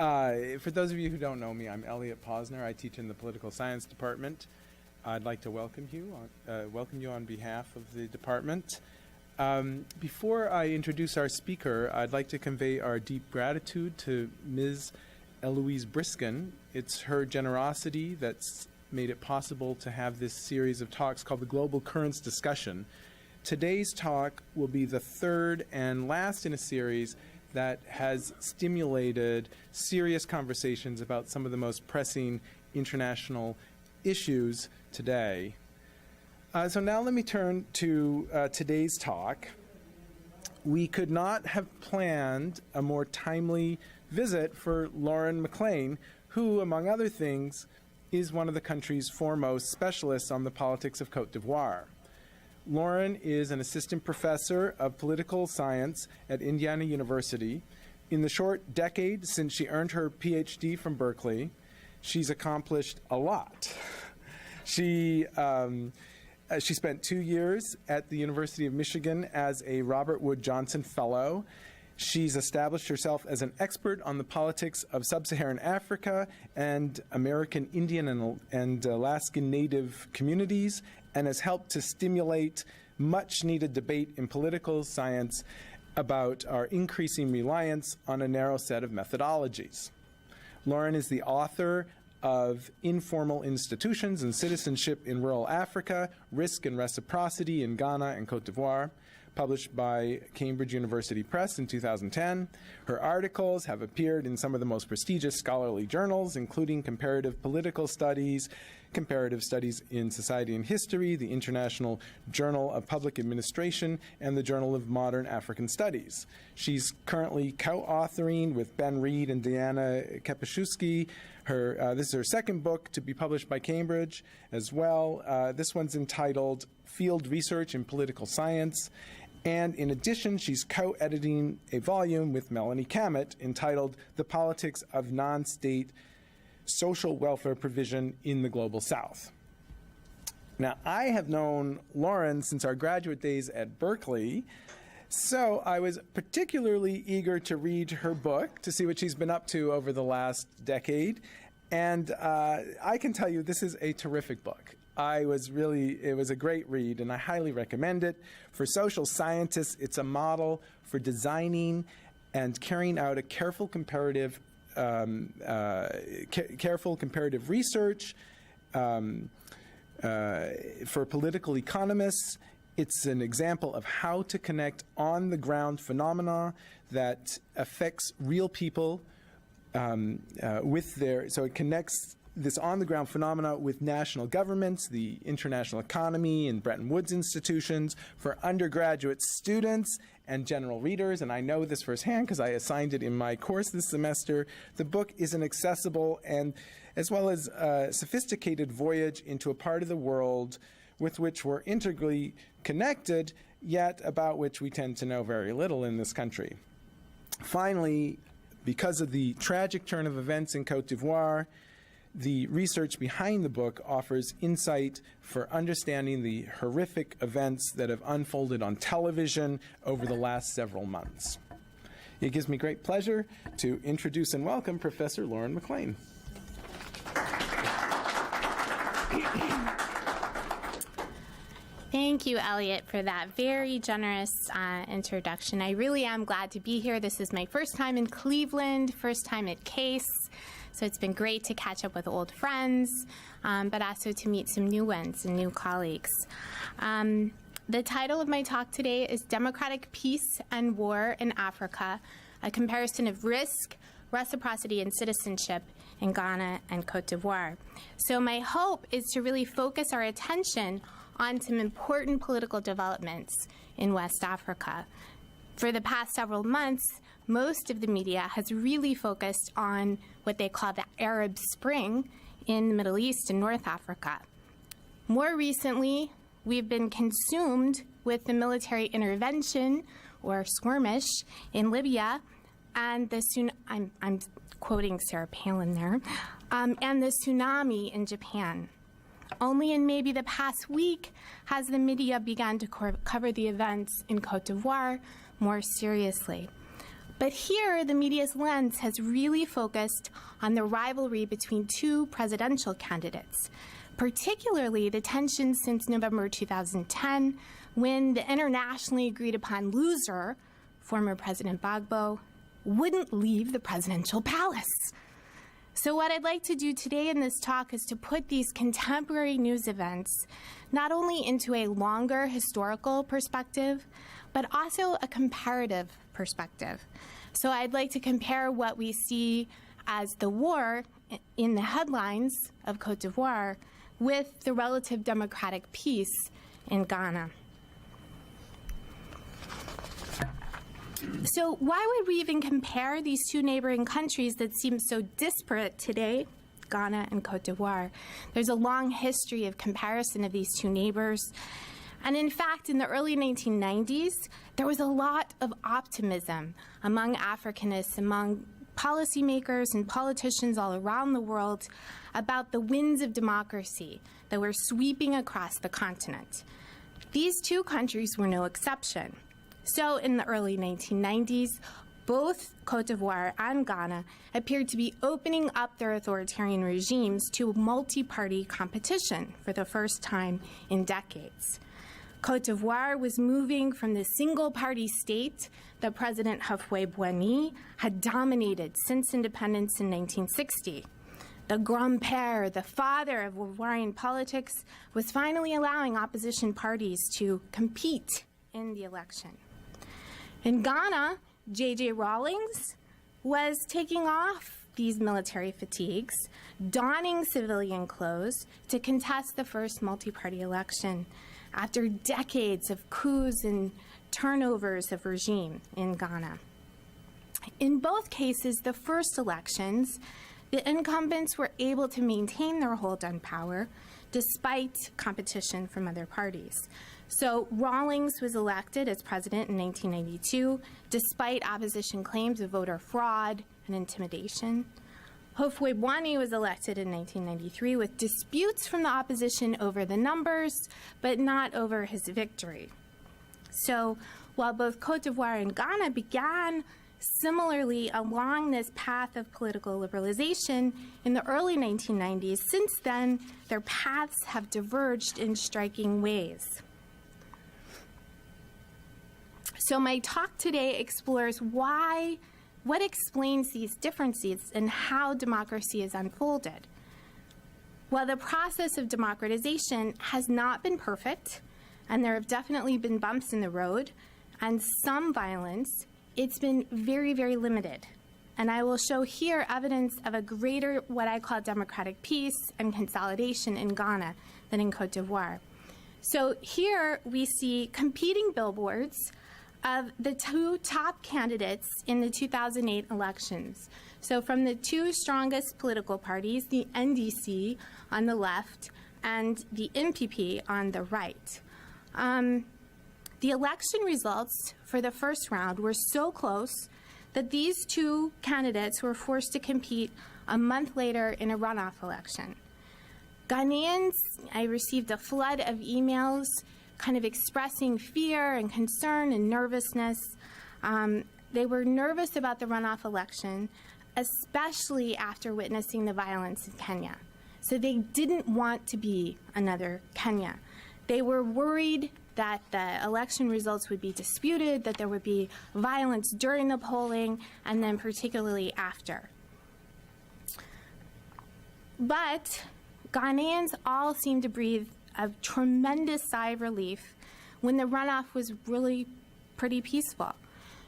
For those of you who don't know me, I'm Elliot Posner. I teach in the political science department. I'd like to welcome you on behalf of the department. Before I introduce our speaker, I'd like to convey our deep gratitude to Ms. Eloise Briskin. It's her generosity that's made it possible to have this series of talks called the Global Currents Discussion. Today's talk will be the third and last in a series that has stimulated serious conversations about some of the most pressing international issues today. So now let me turn to today's talk. We could not have planned a more timely visit for Lauren MacLean, who, among other things, is one of the country's foremost specialists on the politics of Cote d'Ivoire. Lauren is an assistant professor of political science at Indiana University. In the short decade since she earned her Ph.D. from Berkeley, she's accomplished a lot. She spent 2 years at the University of Michigan as a Robert Wood Johnson Fellow. She's established herself as an expert on the politics of sub-Saharan Africa and American Indian and Alaskan Native communities, and has helped to stimulate much-needed debate in political science about our increasing reliance on a narrow set of methodologies. Lauren is the author of Informal Institutions and Citizenship in Rural Africa, Risk and Reciprocity in Ghana and Cote d'Ivoire, published by Cambridge University Press in 2010. Her articles have appeared in some of the most prestigious scholarly journals, including Comparative Political Studies, Comparative Studies in Society and History, the International Journal of Public Administration, and the Journal of Modern African Studies. She's currently co-authoring with Ben Reed and Diana Kapaszewski. This is her second book to be published by Cambridge as well. This one's entitled Field Research in Political Science. And in addition, she's co-editing a volume with Melanie Cammett entitled The Politics of Non-State Social Welfare Provision in the Global South. Now, I have known Lauren since our graduate days at Berkeley, so I was particularly eager to read her book to see what she's been up to over the last decade. And I can tell you this is a terrific book. It was a great read, and I highly recommend it. For social scientists, it's a model for designing and carrying out a careful comparative research. For political economists, it's an example of how to connect on-the-ground phenomena that affects real people so it connects this on-the-ground phenomena with national governments, the international economy, and Bretton Woods institutions for undergraduate students and general readers. And I know this firsthand because I assigned it in my course this semester. The book is an accessible and as well as sophisticated voyage into a part of the world with which we're integrally connected, yet about which we tend to know very little in this country. Finally, because of the tragic turn of events in Cote d'Ivoire, the research behind the book offers insight for understanding the horrific events that have unfolded on television over the last several months. It gives me great pleasure to introduce and welcome Professor Lauren MacLean. Thank you, Elliot, for that very generous introduction. I really am glad to be here. This is my first time in Cleveland, first time at CASE. So it's been great to catch up with old friends, but also to meet some new ones and new colleagues. The title of my talk today is Democratic Peace and War in Africa, a comparison of risk, reciprocity, and citizenship in Ghana and Cote d'Ivoire. So my hope is to really focus our attention on some important political developments in West Africa. For the past several months, most of the media has really focused on what they call the Arab Spring in the Middle East and North Africa. More recently, we've been consumed with the military intervention, or skirmish, in Libya, and I'm quoting Sarah Palin there, and the tsunami in Japan. Only in maybe the past week has the media begun to cover the events in Cote d'Ivoire more seriously. But here, the media's lens has really focused on the rivalry between two presidential candidates, particularly the tension since November 2010, when the internationally agreed upon loser, former President Gbagbo, wouldn't leave the presidential palace. So what I'd like to do today in this talk is to put these contemporary news events not only into a longer historical perspective, but also a comparative perspective. So I'd like to compare what we see as the war in the headlines of Cote d'Ivoire with the relative democratic peace in Ghana. So why would we even compare these two neighboring countries that seem so disparate today, Ghana and Cote d'Ivoire? There's a long history of comparison of these two neighbors. And in fact, in the early 1990s, there was a lot of optimism among Africanists, among policymakers and politicians all around the world about the winds of democracy that were sweeping across the continent. These two countries were no exception. So in the early 1990s, both Cote d'Ivoire and Ghana appeared to be opening up their authoritarian regimes to multi-party competition for the first time in decades. Cote d'Ivoire was moving from the single-party state that President Houphouët-Boigny had dominated since independence in 1960. The grand-père, the father of Ivoirian politics, was finally allowing opposition parties to compete in the election. In Ghana, J.J. Rawlings was taking off these military fatigues, donning civilian clothes to contest the first multi-party election after decades of coups and turnovers of regime in Ghana. In both cases, the first elections, the incumbents were able to maintain their hold on power despite competition from other parties. So Rawlings was elected as president in 1992, despite opposition claims of voter fraud and intimidation. Houphouët-Boigny was elected in 1993 with disputes from the opposition over the numbers, but not over his victory. So while both Cote d'Ivoire and Ghana began similarly along this path of political liberalization in the early 1990s, since then their paths have diverged in striking ways. So my talk today explores what explains these differences and how democracy is unfolded. While the process of democratization has not been perfect, and there have definitely been bumps in the road and some violence, it's been very, very limited. And I will show here evidence of a greater, what I call democratic peace and consolidation in Ghana than in Cote d'Ivoire. So here we see competing billboards of the two top candidates in the 2008 elections. So from the two strongest political parties, the NDC on the left and the NPP on the right. The election results for the first round were so close that these two candidates were forced to compete a month later in a runoff election. Ghanaians, I received a flood of emails kind of expressing fear and concern and nervousness. They were nervous about the runoff election, especially after witnessing the violence in Kenya. So they didn't want to be another Kenya. They were worried that the election results would be disputed, that there would be violence during the polling, and then particularly after. But Ghanaians all seemed to breathe a tremendous sigh of relief when the runoff was really pretty peaceful.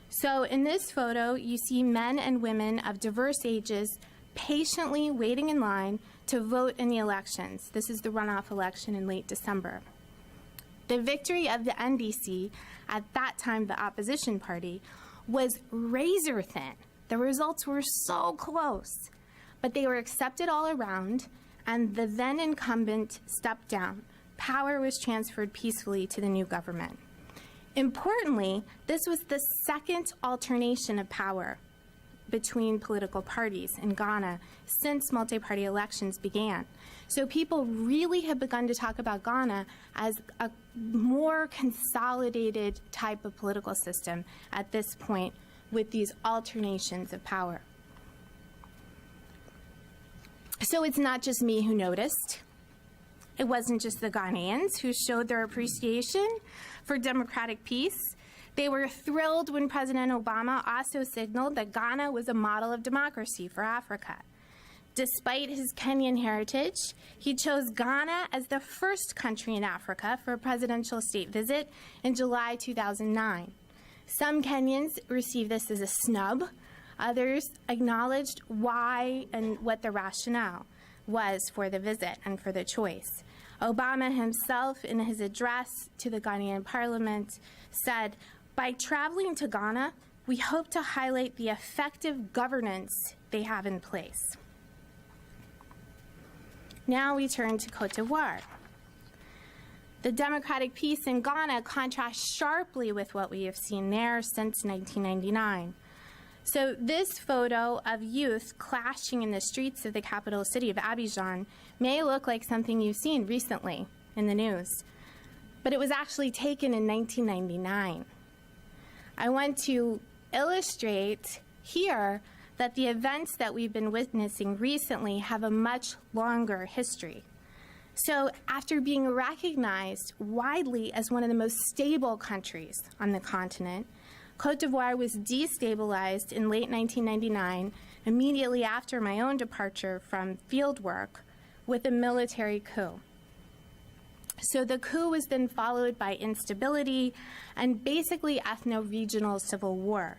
So in this photo, you see men and women of diverse ages patiently waiting in line to vote in the elections. This is the runoff election in late December. The victory of the NDC, at that time the opposition party, was razor thin. The results were so close, but they were accepted all around, and the then incumbent stepped down. Power was transferred peacefully to the new government. Importantly, this was the second alternation of power between political parties in Ghana since multi-party elections began. So people really have begun to talk about Ghana as a more consolidated type of political system at this point with these alternations of power. So it's not just me who noticed. It wasn't just the Ghanaians who showed their appreciation for democratic peace. They were thrilled when President Obama also signaled that Ghana was a model of democracy for Africa. Despite his Kenyan heritage, he chose Ghana as the first country in Africa for a presidential state visit in July 2009. Some Kenyans received this as a snub. Others acknowledged why and what the rationale was for the visit and for the choice. Obama himself, in his address to the Ghanaian parliament, said, "By traveling to Ghana, we hope to highlight the effective governance they have in place." Now we turn to Cote d'Ivoire. The democratic peace in Ghana contrasts sharply with what we have seen there since 1999. So this photo of youth clashing in the streets of the capital city of Abidjan may look like something you've seen recently in the news, but it was actually taken in 1999. I want to illustrate here that the events that we've been witnessing recently have a much longer history. So after being recognized widely as one of the most stable countries on the continent, Cote d'Ivoire was destabilized in late 1999, immediately after my own departure from field work, with a military coup. So the coup was then followed by instability and basically ethno-regional civil war.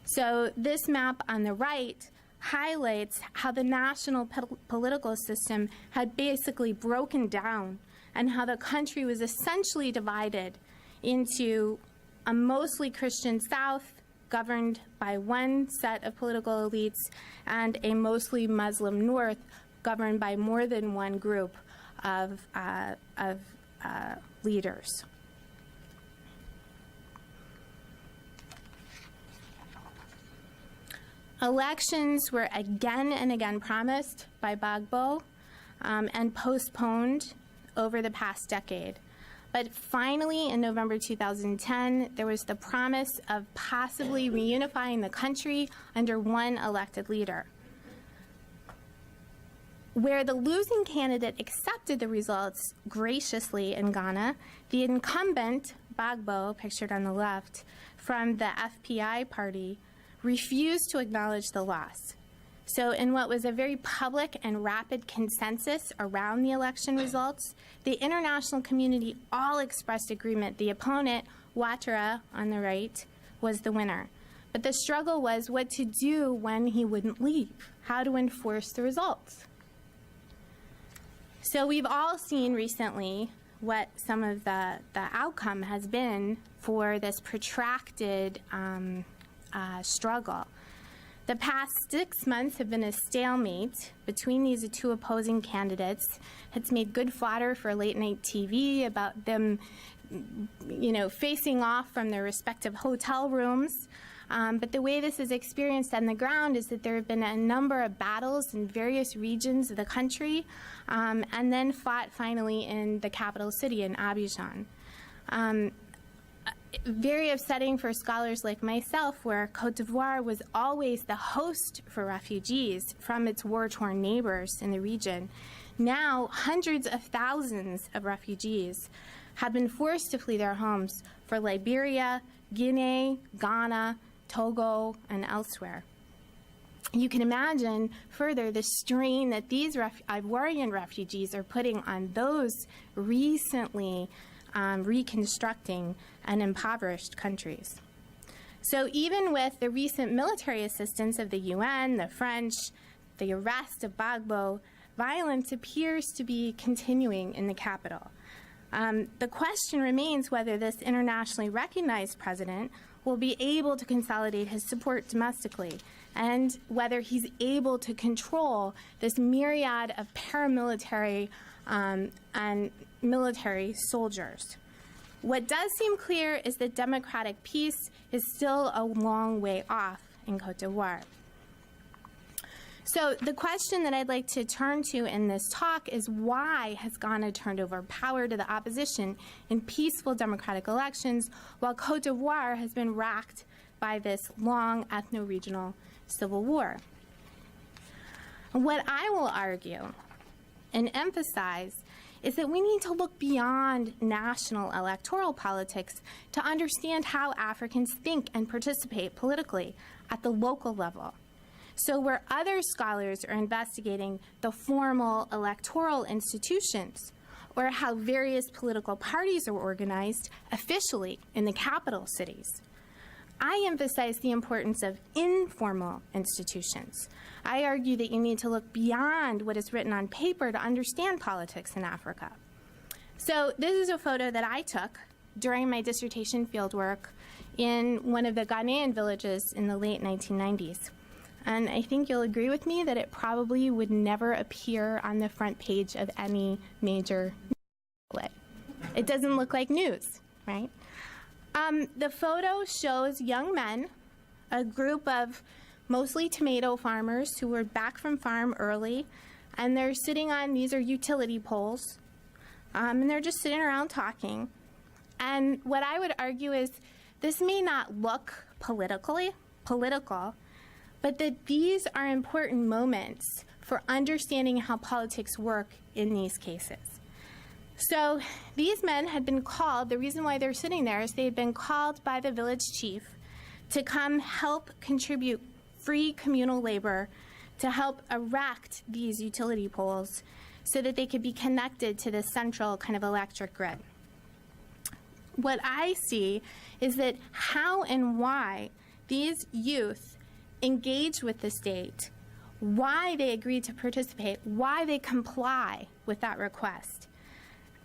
So this map on the right highlights how the national political system had basically broken down and how the country was essentially divided into a mostly Christian South governed by one set of political elites and a mostly Muslim North governed by more than one group of leaders. Elections were again and again promised by Gbagbo and postponed over the past decade. But finally, in November 2010, there was the promise of possibly reunifying the country under one elected leader. Where the losing candidate accepted the results graciously in Ghana, the incumbent, Gbagbo, pictured on the left, from the FPI party, refused to acknowledge the loss. So in what was a very public and rapid consensus around the election results, the international community all expressed agreement the opponent, Ouattara, on the right, was the winner. But the struggle was what to do when he wouldn't leave, how to enforce the results. So we've all seen recently what some of the outcome has been for this protracted struggle. The past 6 months have been a stalemate between these two opposing candidates. It's made good fodder for late-night TV about them, facing off from their respective hotel rooms. But the way this is experienced on the ground is that there have been a number of battles in various regions of the country, and then fought finally in the capital city in Abidjan. Very upsetting for scholars like myself, where Cote d'Ivoire was always the host for refugees from its war-torn neighbors in the region. Now, hundreds of thousands of refugees have been forced to flee their homes for Liberia, Guinea, Ghana, Togo, and elsewhere. You can imagine further the strain that these Ivorian refugees are putting on those recently reconstructing and impoverished countries. So even with the recent military assistance of the UN, the French, the arrest of Gbagbo, violence appears to be continuing in the capital. The question remains whether this internationally recognized president will be able to consolidate his support domestically, and whether he's able to control this myriad of paramilitary and military soldiers. What does seem clear is that democratic peace is still a long way off in Cote d'Ivoire. So the question that I'd like to turn to in this talk is, why has Ghana turned over power to the opposition in peaceful democratic elections, while Cote d'Ivoire has been racked by this long ethno-regional civil war. What I will argue and emphasize is that we need to look beyond national electoral politics to understand how Africans think and participate politically at the local level. So where other scholars are investigating the formal electoral institutions or how various political parties are organized officially in the capital cities, I emphasize the importance of informal institutions. I argue that you need to look beyond what is written on paper to understand politics in Africa. So this is a photo that I took during my dissertation fieldwork in one of the Ghanaian villages in the late 1990s. And I think you'll agree with me that it probably would never appear on the front page of any major outlet. It doesn't look like news, right? The photo shows young men, a group of mostly tomato farmers who were back from farm early, and they're sitting on, these are utility poles, and they're just sitting around talking. And what I would argue is this may not look political, but that these are important moments for understanding how politics work in these cases. So these men had been called, the reason why they're sitting there is they had been called by the village chief to come help contribute free communal labor to help erect these utility poles so that they could be connected to the central kind of electric grid. What I see is that how and why these youth engage with the state, why they agree to participate, why they comply with that request,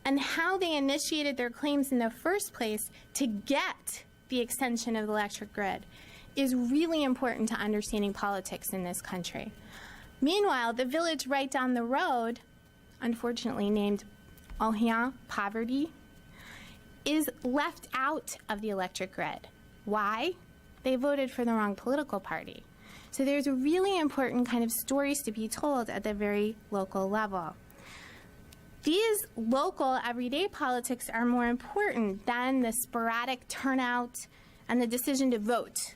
and how they initiated their claims in the first place to get the extension of the electric grid is really important to understanding politics in this country. Meanwhile, the village right down the road, unfortunately named Ohia, Poverty, is left out of the electric grid. Why? They voted for the wrong political party. So there's really important kind of stories to be told at the very local level. These local everyday politics are more important than the sporadic turnout and the decision to vote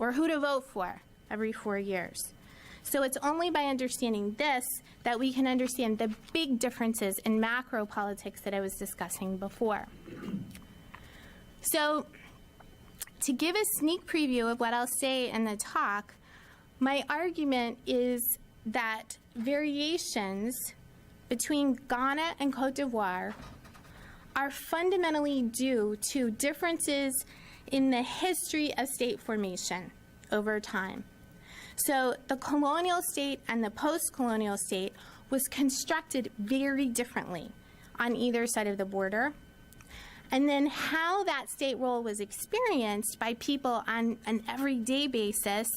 or who to vote for every 4 years. So it's only by understanding this that we can understand the big differences in macro politics that I was discussing before. So to give a sneak preview of what I'll say in the talk, my argument is that variations between Ghana and Cote d'Ivoire are fundamentally due to differences in the history of state formation over time. So the colonial state and the post-colonial state was constructed very differently on either side of the border. And then how that state role was experienced by people on an everyday basis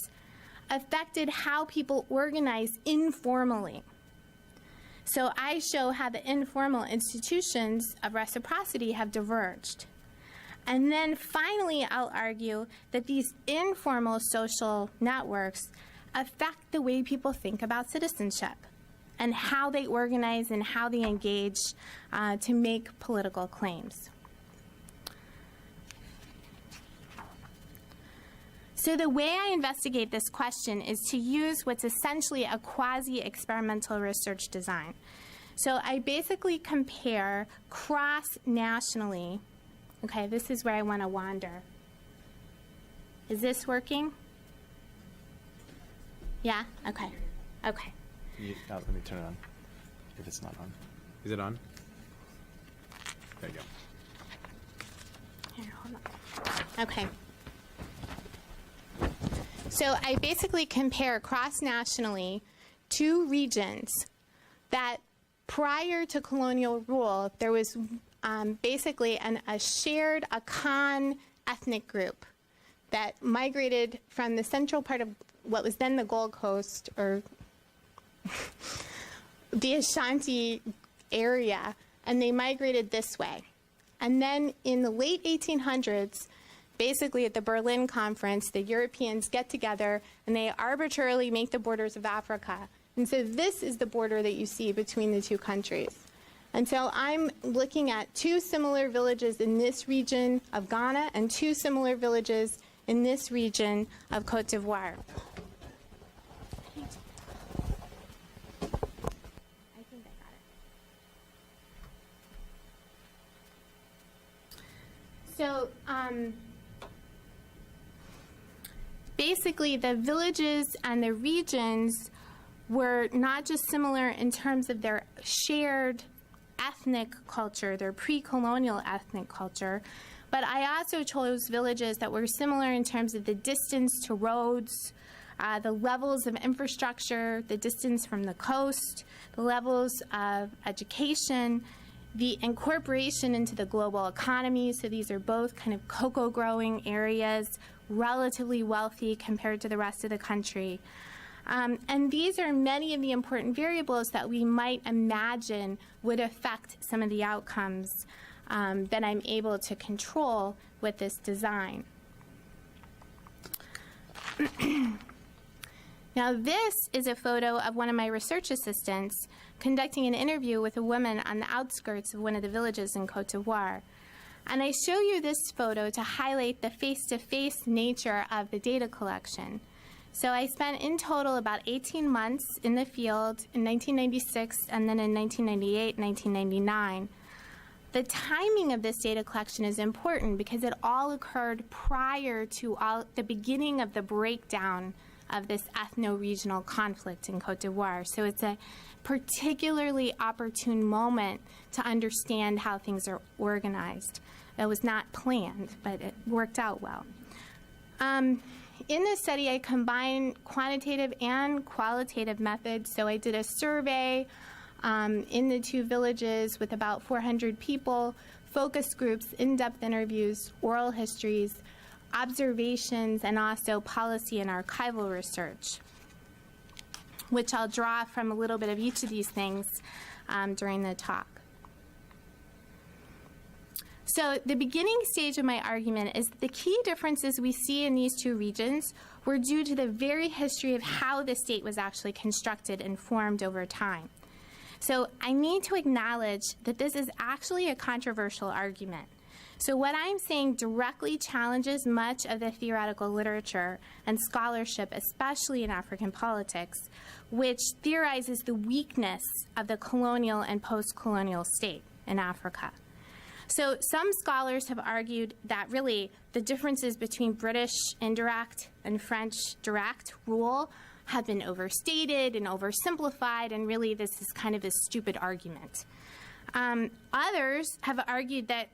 affected how people organize informally. So I show how the informal institutions of reciprocity have diverged. And then finally, I'll argue that these informal social networks affect the way people think about citizenship and how they organize and how they engage to make political claims. So the way I investigate this question is to use what's essentially a quasi-experimental research design. So I basically compare cross-nationally. Okay, this is where I want to wander. Is this working? Yeah? Okay. Okay. Let me turn it on, if it's not on. Is it on? There you go. Here, hold on. Okay. So I basically compare cross-nationally two regions that prior to colonial rule, there was basically a shared Akan ethnic group that migrated from the central part of what was then the Gold Coast, or the Ashanti area, and they migrated this way. And then in the late 1800s, basically at the Berlin Conference, the Europeans get together and they arbitrarily make the borders of Africa. And so this is the border that you see between the two countries. And so I'm looking at two similar villages in this region of Ghana and two similar villages in this region of Cote d'Ivoire. So basically, the villages and the regions were not just similar in terms of their shared ethnic culture, their pre-colonial ethnic culture, but I also chose villages that were similar in terms of the distance to roads, the levels of infrastructure, the distance from the coast, the levels of education, the incorporation into the global economy. So these are both kind of cocoa growing areas, relatively wealthy compared to the rest of the country. And these are many of the important variables that we might imagine would affect some of the outcomes that I'm able to control with this design. Now, this is a photo of one of my research assistants conducting an interview with a woman on the outskirts of one of the villages in Cote d'Ivoire. And I show you this photo to highlight the face-to-face nature of the data collection. So I spent in total about 18 months in the field in 1996 and then in 1998, 1999. The timing of this data collection is important because it all occurred prior to the beginning of the breakdown of this ethno-regional conflict in Cote d'Ivoire. So it's a particularly opportune moment to understand how things are organized. That was not planned, but it worked out well. In this study, I combined quantitative and qualitative methods. So I did a survey in the two villages with about 400 people, focus groups, in-depth interviews, oral histories, observations, and also policy and archival research, which I'll draw from a little bit of each of these things during the talk. So the beginning stage of my argument is that the key differences we see in these two regions were due to the very history of how the state was actually constructed and formed over time. So I need to acknowledge that this is actually a controversial argument. So what I'm saying directly challenges much of the theoretical literature and scholarship, especially in African politics, which theorizes the weakness of the colonial and post-colonial state in Africa. So some scholars have argued that really the differences between British indirect and French direct rule have been overstated and oversimplified, and really this is kind of a stupid argument. Others have argued that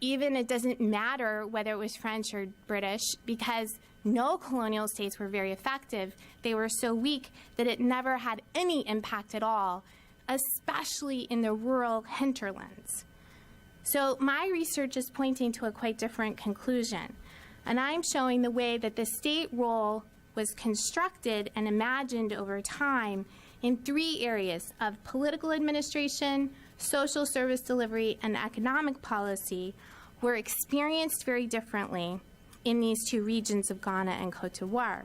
even it doesn't matter whether it was French or British because no colonial states were very effective. They were so weak that it never had any impact at all, especially in the rural hinterlands. So my research is pointing to a quite different conclusion, and I'm showing the way that the state role was constructed and imagined over time in three areas of political administration, social service delivery, and economic policy were experienced very differently in these two regions of Ghana and Cote d'Ivoire.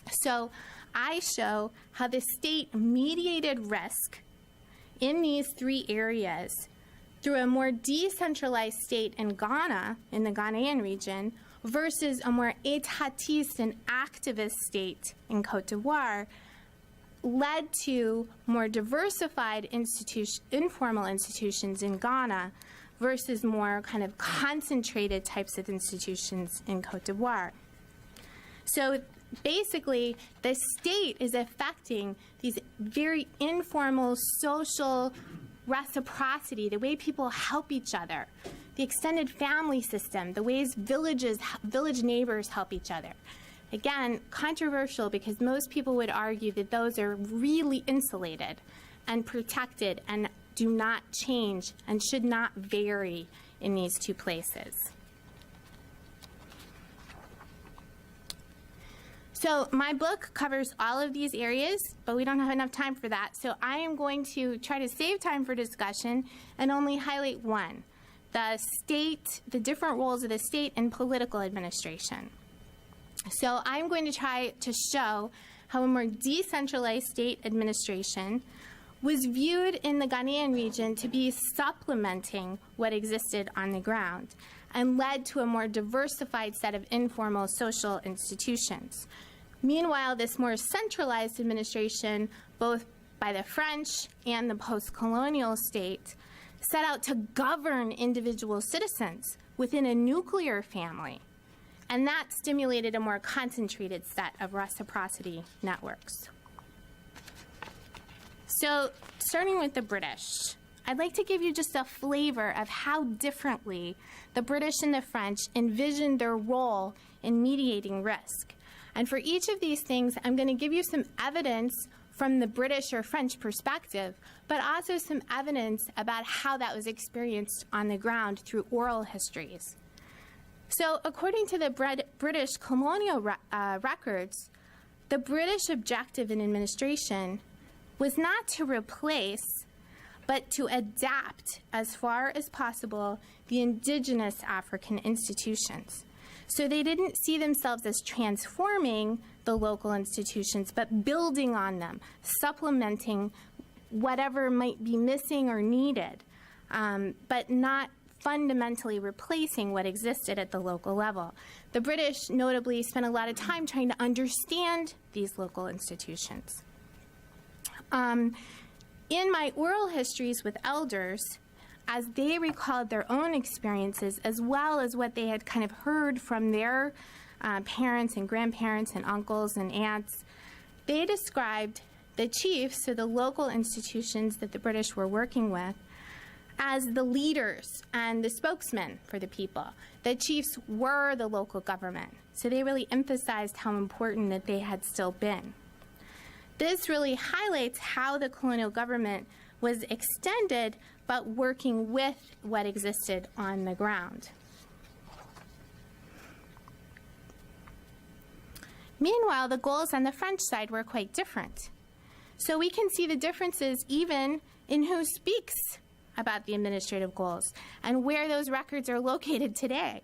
So I show how the state mediated risk in these three areas through a more decentralized state in Ghana, in the Ghanaian region, versus a more etatiste and activist state in Cote d'Ivoire, led to more diversified informal institutions in Ghana versus more kind of concentrated types of institutions in Cote d'Ivoire. So basically, the state is affecting these very informal social reciprocity, the way people help each other, the extended family system, the ways village neighbors help each other. Again, controversial because most people would argue that those are really insulated and protected and do not change and should not vary in these two places. So my book covers all of these areas, but we don't have enough time for that. So I am going to try to save time for discussion and only highlight one, the state, the different roles of the state in political administration. So I'm going to try to show how a more decentralized state administration was viewed in the Ghanaian region to be supplementing what existed on the ground, and led to a more diversified set of informal social institutions. Meanwhile, this more centralized administration, both by the French and the post-colonial state, set out to govern individual citizens within a nuclear family, and that stimulated a more concentrated set of reciprocity networks. So, starting with the British, I'd like to give you just a flavor of how differently the British and the French envisioned their role in mediating risk. And for each of these things, I'm going to give you some evidence from the British or French perspective, but also some evidence about how that was experienced on the ground through oral histories. So according to the British colonial records, the British objective in administration was not to replace, but to adapt as far as possible the indigenous African institutions. So they didn't see themselves as transforming the local institutions, but building on them, supplementing whatever might be missing or needed, but not fundamentally replacing what existed at the local level. The British notably spent a lot of time trying to understand these local institutions. In my oral histories with elders, as they recalled their own experiences as well as what they had kind of heard from their parents and grandparents and uncles and aunts, they described the chiefs, so the local institutions that the British were working with, as the leaders and the spokesmen for the people. The chiefs were the local government, so they really emphasized how important that they had still been. This really highlights how the colonial government was extended, but working with what existed on the ground. Meanwhile, the goals on the French side were quite different. So we can see the differences even in who speaks about the administrative goals and where those records are located today.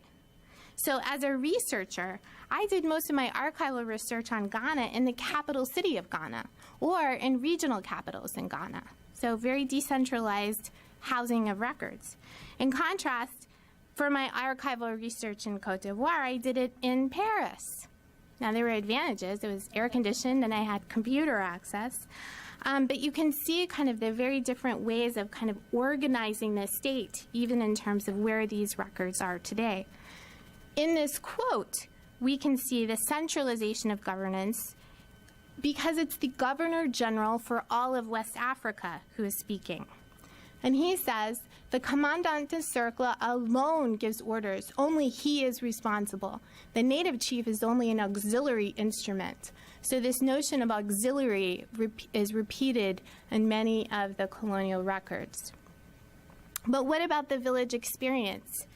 So as a researcher, I did most of my archival research on Ghana in the capital city of Ghana or in regional capitals in Ghana. So very decentralized housing of records. In contrast, for my archival research in Cote dIvoire, I did it in Paris. Now, there were advantages. It was air-conditioned, and I had computer access. But you can see kind of the very different ways of kind of organizing the state, even in terms of where these records are today. In this quote, we can see the centralization of governance because it's the Governor General for all of West Africa who is speaking. And he says, the Commandant de Cercle alone gives orders. Only he is responsible. The native chief is only an auxiliary instrument. So this notion of auxiliary is repeated in many of the colonial records. But what about the village experience?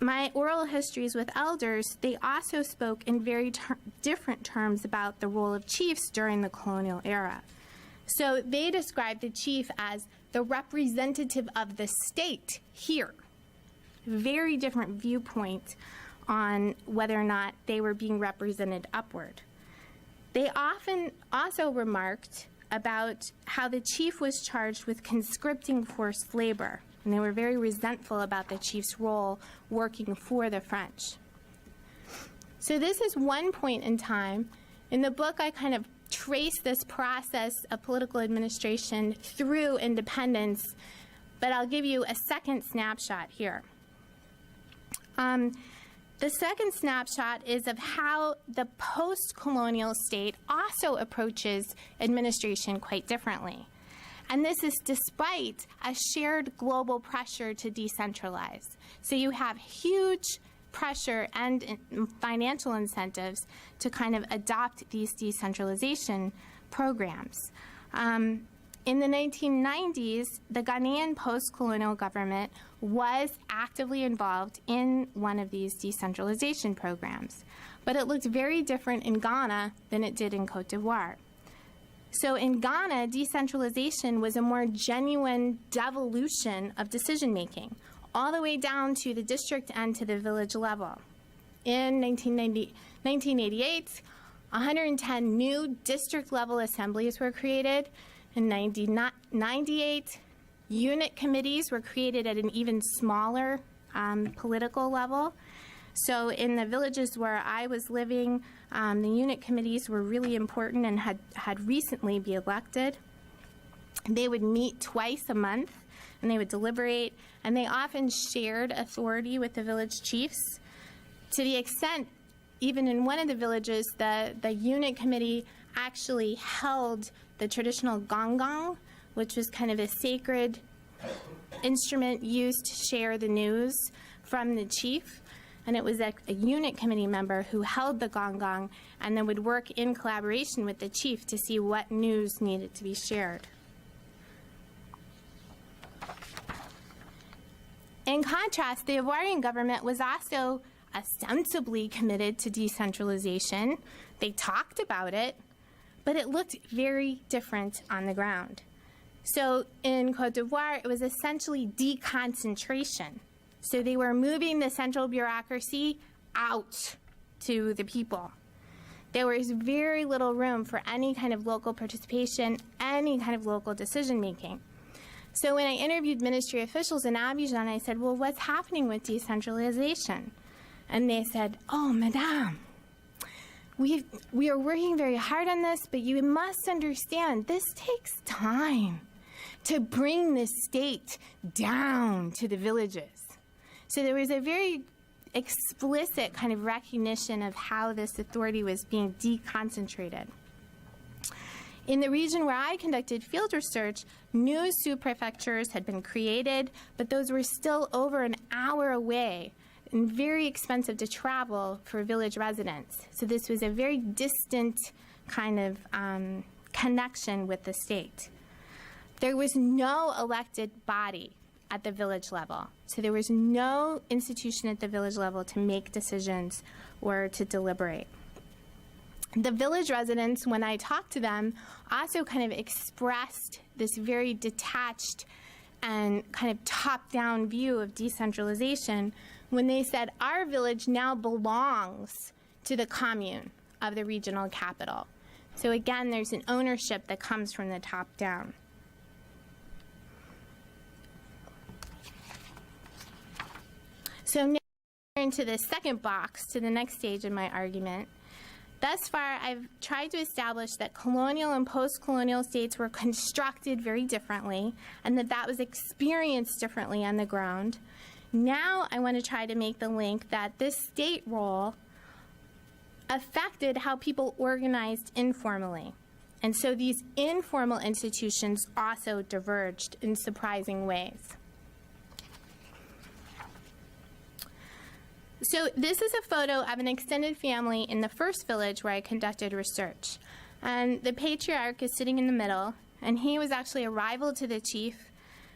My oral histories with elders, they also spoke in very different terms about the role of chiefs during the colonial era. So they described the chief as the representative of the state here. Very different viewpoint on whether or not they were being represented upward. They often also remarked about how the chief was charged with conscripting forced labor, and they were very resentful about the chief's role working for the French. So this is one point in time. In the book, I kind of trace this process of political administration through independence, but I'll give you a second snapshot here. The second snapshot is of how the post-colonial state also approaches administration quite differently. And this is despite a shared global pressure to decentralize. So you have huge pressure and financial incentives to kind of adopt these decentralization programs. In the 1990s, the Ghanaian post-colonial government was actively involved in one of these decentralization programs, but it looked very different in Ghana than it did in Cote dIvoire. So in Ghana, decentralization was a more genuine devolution of decision-making, all the way down to the district and to the village level. In 1988, 110 new district-level assemblies were created. In 1998, unit committees were created at an even smaller political level. So in the villages where I was living, the unit committees were really important and had recently been elected. They would meet twice a month, and they would deliberate, and they often shared authority with the village chiefs, to the extent, even in one of the villages, the unit committee actually held the traditional gong, which was kind of a sacred instrument used to share the news from the chief. And it was a unit committee member who held the gong and then would work in collaboration with the chief to see what news needed to be shared. In contrast, the Ivorian government was also ostensibly committed to decentralization. They talked about it, but it looked very different on the ground. So in Cote d'Ivoire, it was essentially deconcentration. So they were moving the central bureaucracy out to the people. There was very little room for any kind of local participation, any kind of local decision making. So when I interviewed ministry officials in Abidjan, I said, well, what's happening with decentralization? And they said, oh, madame, we are working very hard on this, but you must understand this takes time to bring the state down to the villages. So there was a very explicit kind of recognition of how this authority was being deconcentrated. In the region where I conducted field research, new sous-prefectures had been created, but those were still over an hour away and very expensive to travel for village residents. So this was a very distant kind of connection with the state. There was no elected body at the village level. So there was no institution at the village level to make decisions or to deliberate. The village residents, when I talked to them, also kind of expressed this very detached and kind of top-down view of decentralization when they said, our village now belongs to the commune of the regional capital. So again, there's an ownership that comes from the top down. So now into the second box, to the next stage in my argument. Thus far, I've tried to establish that colonial and post-colonial states were constructed very differently and that was experienced differently on the ground. Now I want to try to make the link that this state role affected how people organized informally. And so these informal institutions also diverged in surprising ways. So this is a photo of an extended family in the first village where I conducted research. And the patriarch is sitting in the middle, and he was actually a rival to the chief.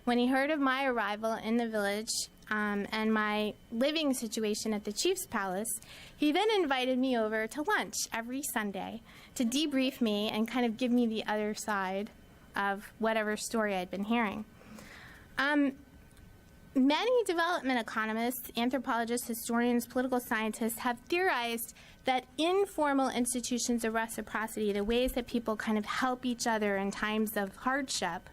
When he heard of my arrival in the village and my living situation at the chief's palace, he then invited me over to lunch every Sunday to debrief me and kind of give me the other side of whatever story I'd been hearing. Many development economists, anthropologists, historians, political scientists have theorized that informal institutions of reciprocity, the ways that people kind of help each other in times of hardship,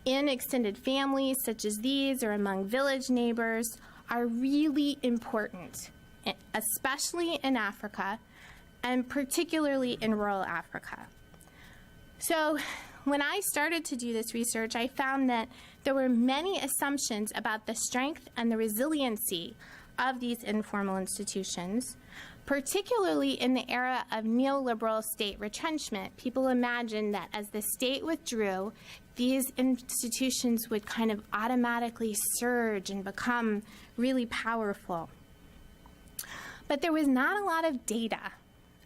in extended families such as these or among village neighbors, are really important, especially in Africa and particularly in rural Africa. So when I started to do this research, I found that there were many assumptions about the strength and the resiliency of these informal institutions, particularly in the era of neoliberal state retrenchment. People imagined that as the state withdrew, these institutions would kind of automatically surge and become really powerful. But there was not a lot of data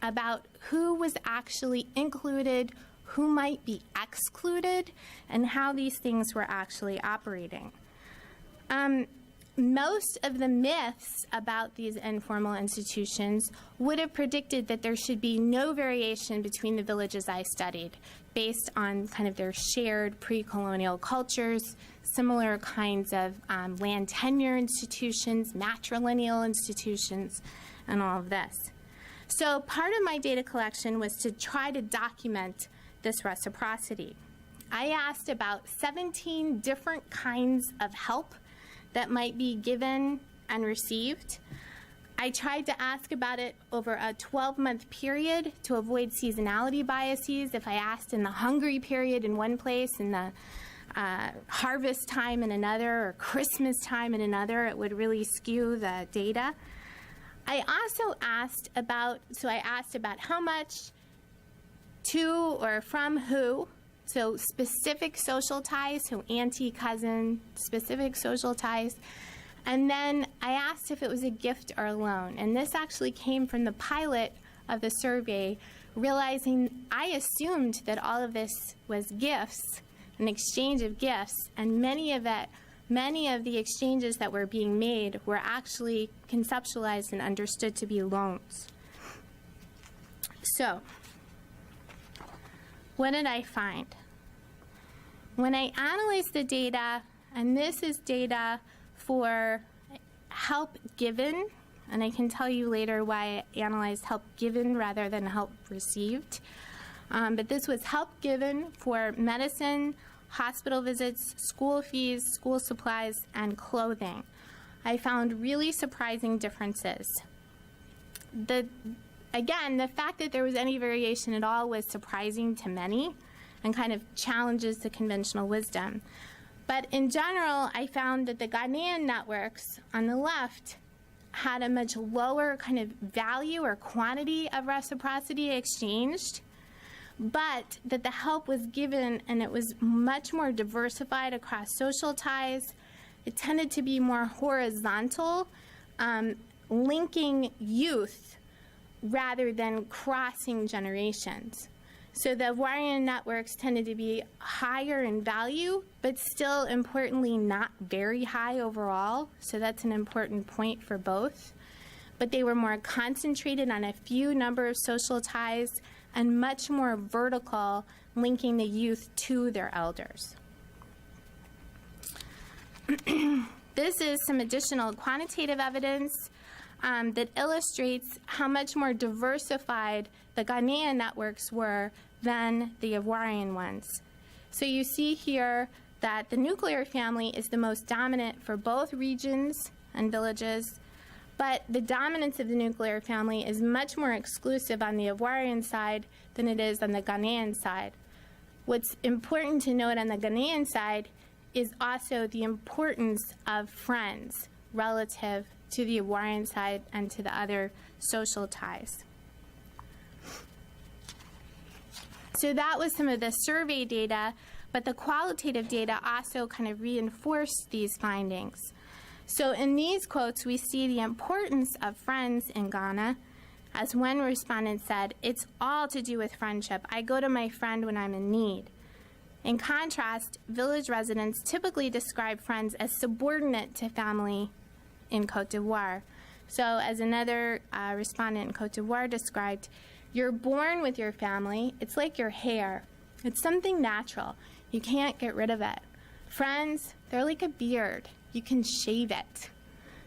about who was actually included, who might be excluded, and how these things were actually operating. Most of the myths about these informal institutions would have predicted that there should be no variation between the villages I studied based on kind of their shared pre-colonial cultures, similar kinds of land tenure institutions, matrilineal institutions, and all of this. So part of my data collection was to try to document this reciprocity. I asked about 17 different kinds of help that might be given and received. I tried to ask about it over a 12-month period to avoid seasonality biases. If I asked in the hungry period in one place and the harvest time in another, or Christmas time in another, it would really skew the data. I also asked about how much to or from who, so specific social ties, so auntie, cousin, specific social ties. And then I asked if it was a gift or a loan. And this actually came from the pilot of the survey, realizing I assumed that all of this was gifts, an exchange of gifts, and many of the exchanges that were being made were actually conceptualized and understood to be loans. So, what did I find? When I analyzed the data, and this is data for help given, and I can tell you later why I analyzed help given rather than help received. But this was help given for medicine, hospital visits, school fees, school supplies, and clothing. I found really surprising differences. Again, the fact that there was any variation at all was surprising to many and kind of challenges the conventional wisdom. But in general, I found that the Ghanaian networks on the left had a much lower kind of value or quantity of reciprocity exchanged, but that the help was given and it was much more diversified across social ties. It tended to be more horizontal, linking youth rather than crossing generations. So the Ivoirian networks tended to be higher in value, but still importantly not very high overall. So that's an important point for both. But they were more concentrated on a few number of social ties and much more vertical, linking the youth to their elders. This is some additional quantitative evidence that illustrates how much more diversified the Ghanaian networks were than the Ivorian ones. So you see here that the nuclear family is the most dominant for both regions and villages, but the dominance of the nuclear family is much more exclusive on the Ivorian side than it is on the Ghanaian side. What's important to note on the Ghanaian side is also the importance of friends relative to the Ivorian side and to the other social ties. So that was some of the survey data, but the qualitative data also kind of reinforced these findings. So in these quotes, we see the importance of friends in Ghana. As one respondent said, "It's all to do with friendship. I go to my friend when I'm in need." In contrast, village residents typically describe friends as subordinate to family in Cote d'Ivoire. So as another respondent in Cote d'Ivoire described, "You're born with your family. It's like your hair. It's something natural. You can't get rid of it. Friends, they're like a beard. You can shave it."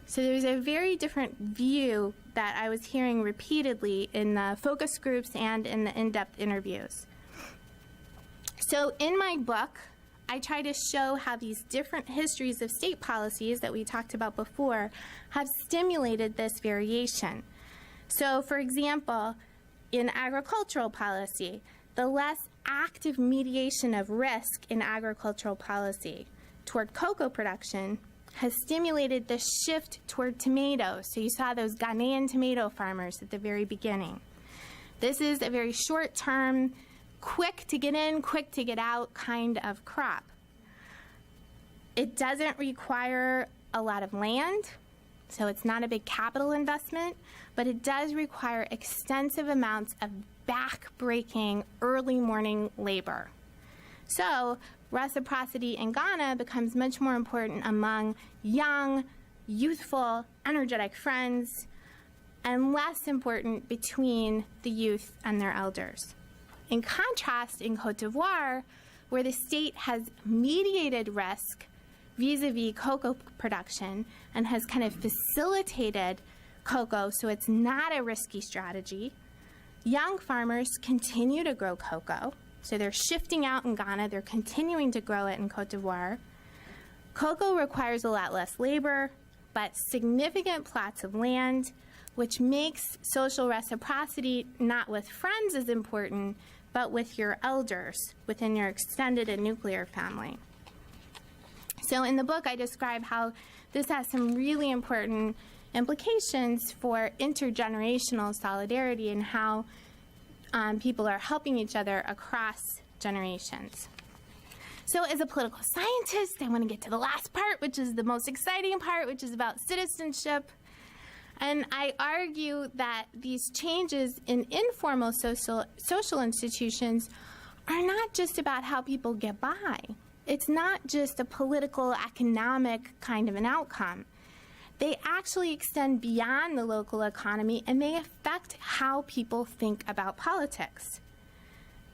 So there's a very different view that I was hearing repeatedly in the focus groups and in the in-depth interviews. So in my book, I try to show how these different histories of state policies that we talked about before have stimulated this variation. So for example, in agricultural policy, the less active mediation of risk in agricultural policy toward cocoa production has stimulated the shift toward tomatoes. So you saw those Ghanaian tomato farmers at the very beginning. This is a very short-term, quick to get in, quick to get out kind of crop. It doesn't require a lot of land, so it's not a big capital investment, but it does require extensive amounts of back-breaking early morning labor. So reciprocity in Ghana becomes much more important among young, youthful, energetic friends, and less important between the youth and their elders. In contrast, in Cote d'Ivoire, where the state has mediated risk vis-a-vis cocoa production and has kind of facilitated cocoa so it's not a risky strategy, young farmers continue to grow cocoa. So they're shifting out in Ghana, they're continuing to grow it in Cote d'Ivoire. Cocoa requires a lot less labor, but significant plots of land, which makes social reciprocity not with friends as important, but with your elders within your extended and nuclear family. So in the book, I describe how this has some really important implications for intergenerational solidarity and how people are helping each other across generations. So as a political scientist, I want to get to the last part, which is the most exciting part, which is about citizenship. And I argue that these changes in informal social institutions are not just about how people get by. It's not just a political, economic kind of an outcome. They actually extend beyond the local economy, and they affect how people think about politics.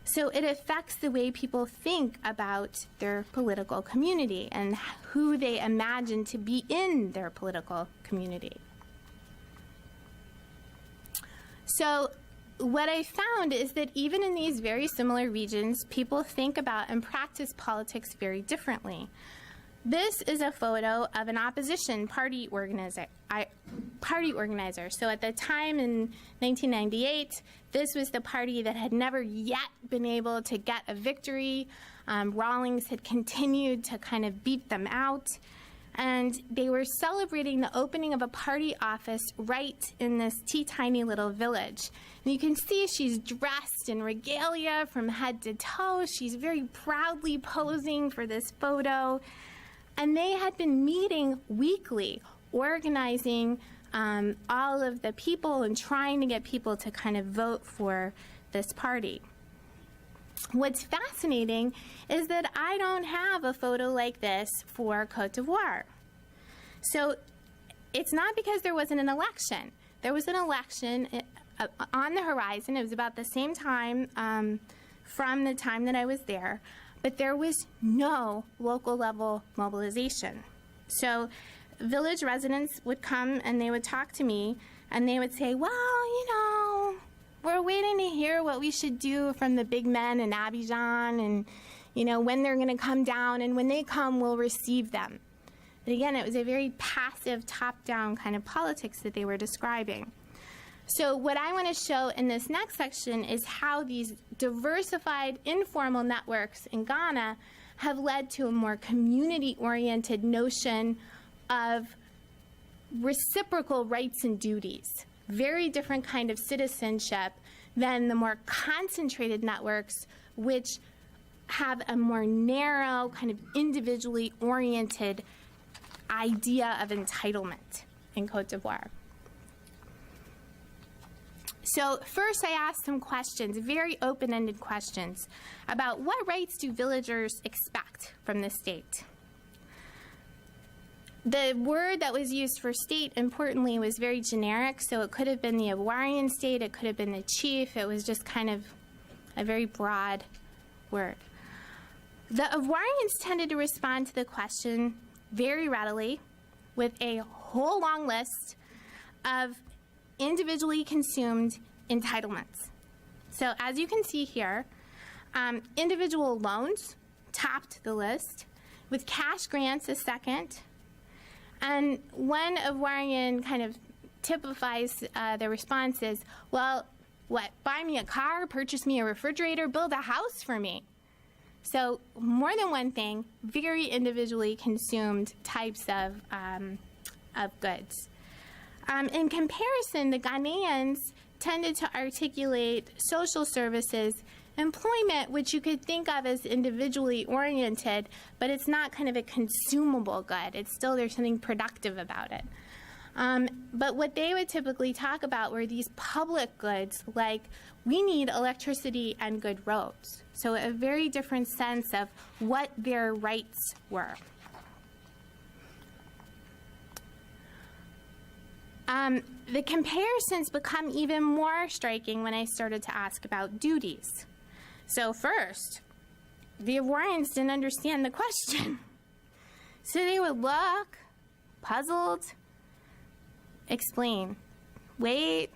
So it affects the way people think about their political community and who they imagine to be in their political community. So what I found is that even in these very similar regions, people think about and practice politics very differently. This is a photo of an opposition party organizer. So at the time in 1998, this was the party that had never yet been able to get a victory. Rawlings had continued to kind of beat them out. And they were celebrating the opening of a party office right in this tiny little village. And you can see she's dressed in regalia from head to toe. She's very proudly posing for this photo. And they had been meeting weekly, organizing all of the people and trying to get people to kind of vote for this party. What's fascinating is that I don't have a photo like this for Cote d'Ivoire. So it's not because there wasn't an election. There was an election on the horizon. It was about the same time from the time that I was there, but there was no local level mobilization. So village residents would come and they would talk to me and they would say, well, you know, we're waiting to hear what we should do from the big men in Abidjan and, you know, when they're going to come down, and when they come, we'll receive them. But again, it was a very passive, top-down kind of politics that they were describing. So what I want to show in this next section is how these diversified informal networks in Ghana have led to a more community-oriented notion of reciprocal rights and duties. Very different kind of citizenship than the more concentrated networks, which have a more narrow, kind of individually oriented idea of entitlement in Cote d'Ivoire. So first I asked some questions, very open-ended questions, about what rights do villagers expect from the state. The word that was used for state, importantly, was very generic, so it could have been the Ivorian state, it could have been the chief, it was just kind of a very broad word. The Ivorians tended to respond to the question very readily with a whole long list of individually consumed entitlements. So as you can see here, individual loans topped the list, with cash grants a second. And one Ivorian kind of typifies the response is, well, what, buy me a car, purchase me a refrigerator, build a house for me. So more than one thing, very individually consumed types of goods. In comparison, the Ghanaians tended to articulate social services, employment, which you could think of as individually oriented, but it's not kind of a consumable good. It's still, there's something productive about it. But what they would typically talk about were these public goods, like we need electricity and good roads. So a very different sense of what their rights were. The comparisons become even more striking when I started to ask about duties. So first, the Ivorians didn't understand the question. So they would look, puzzled, explain, wait,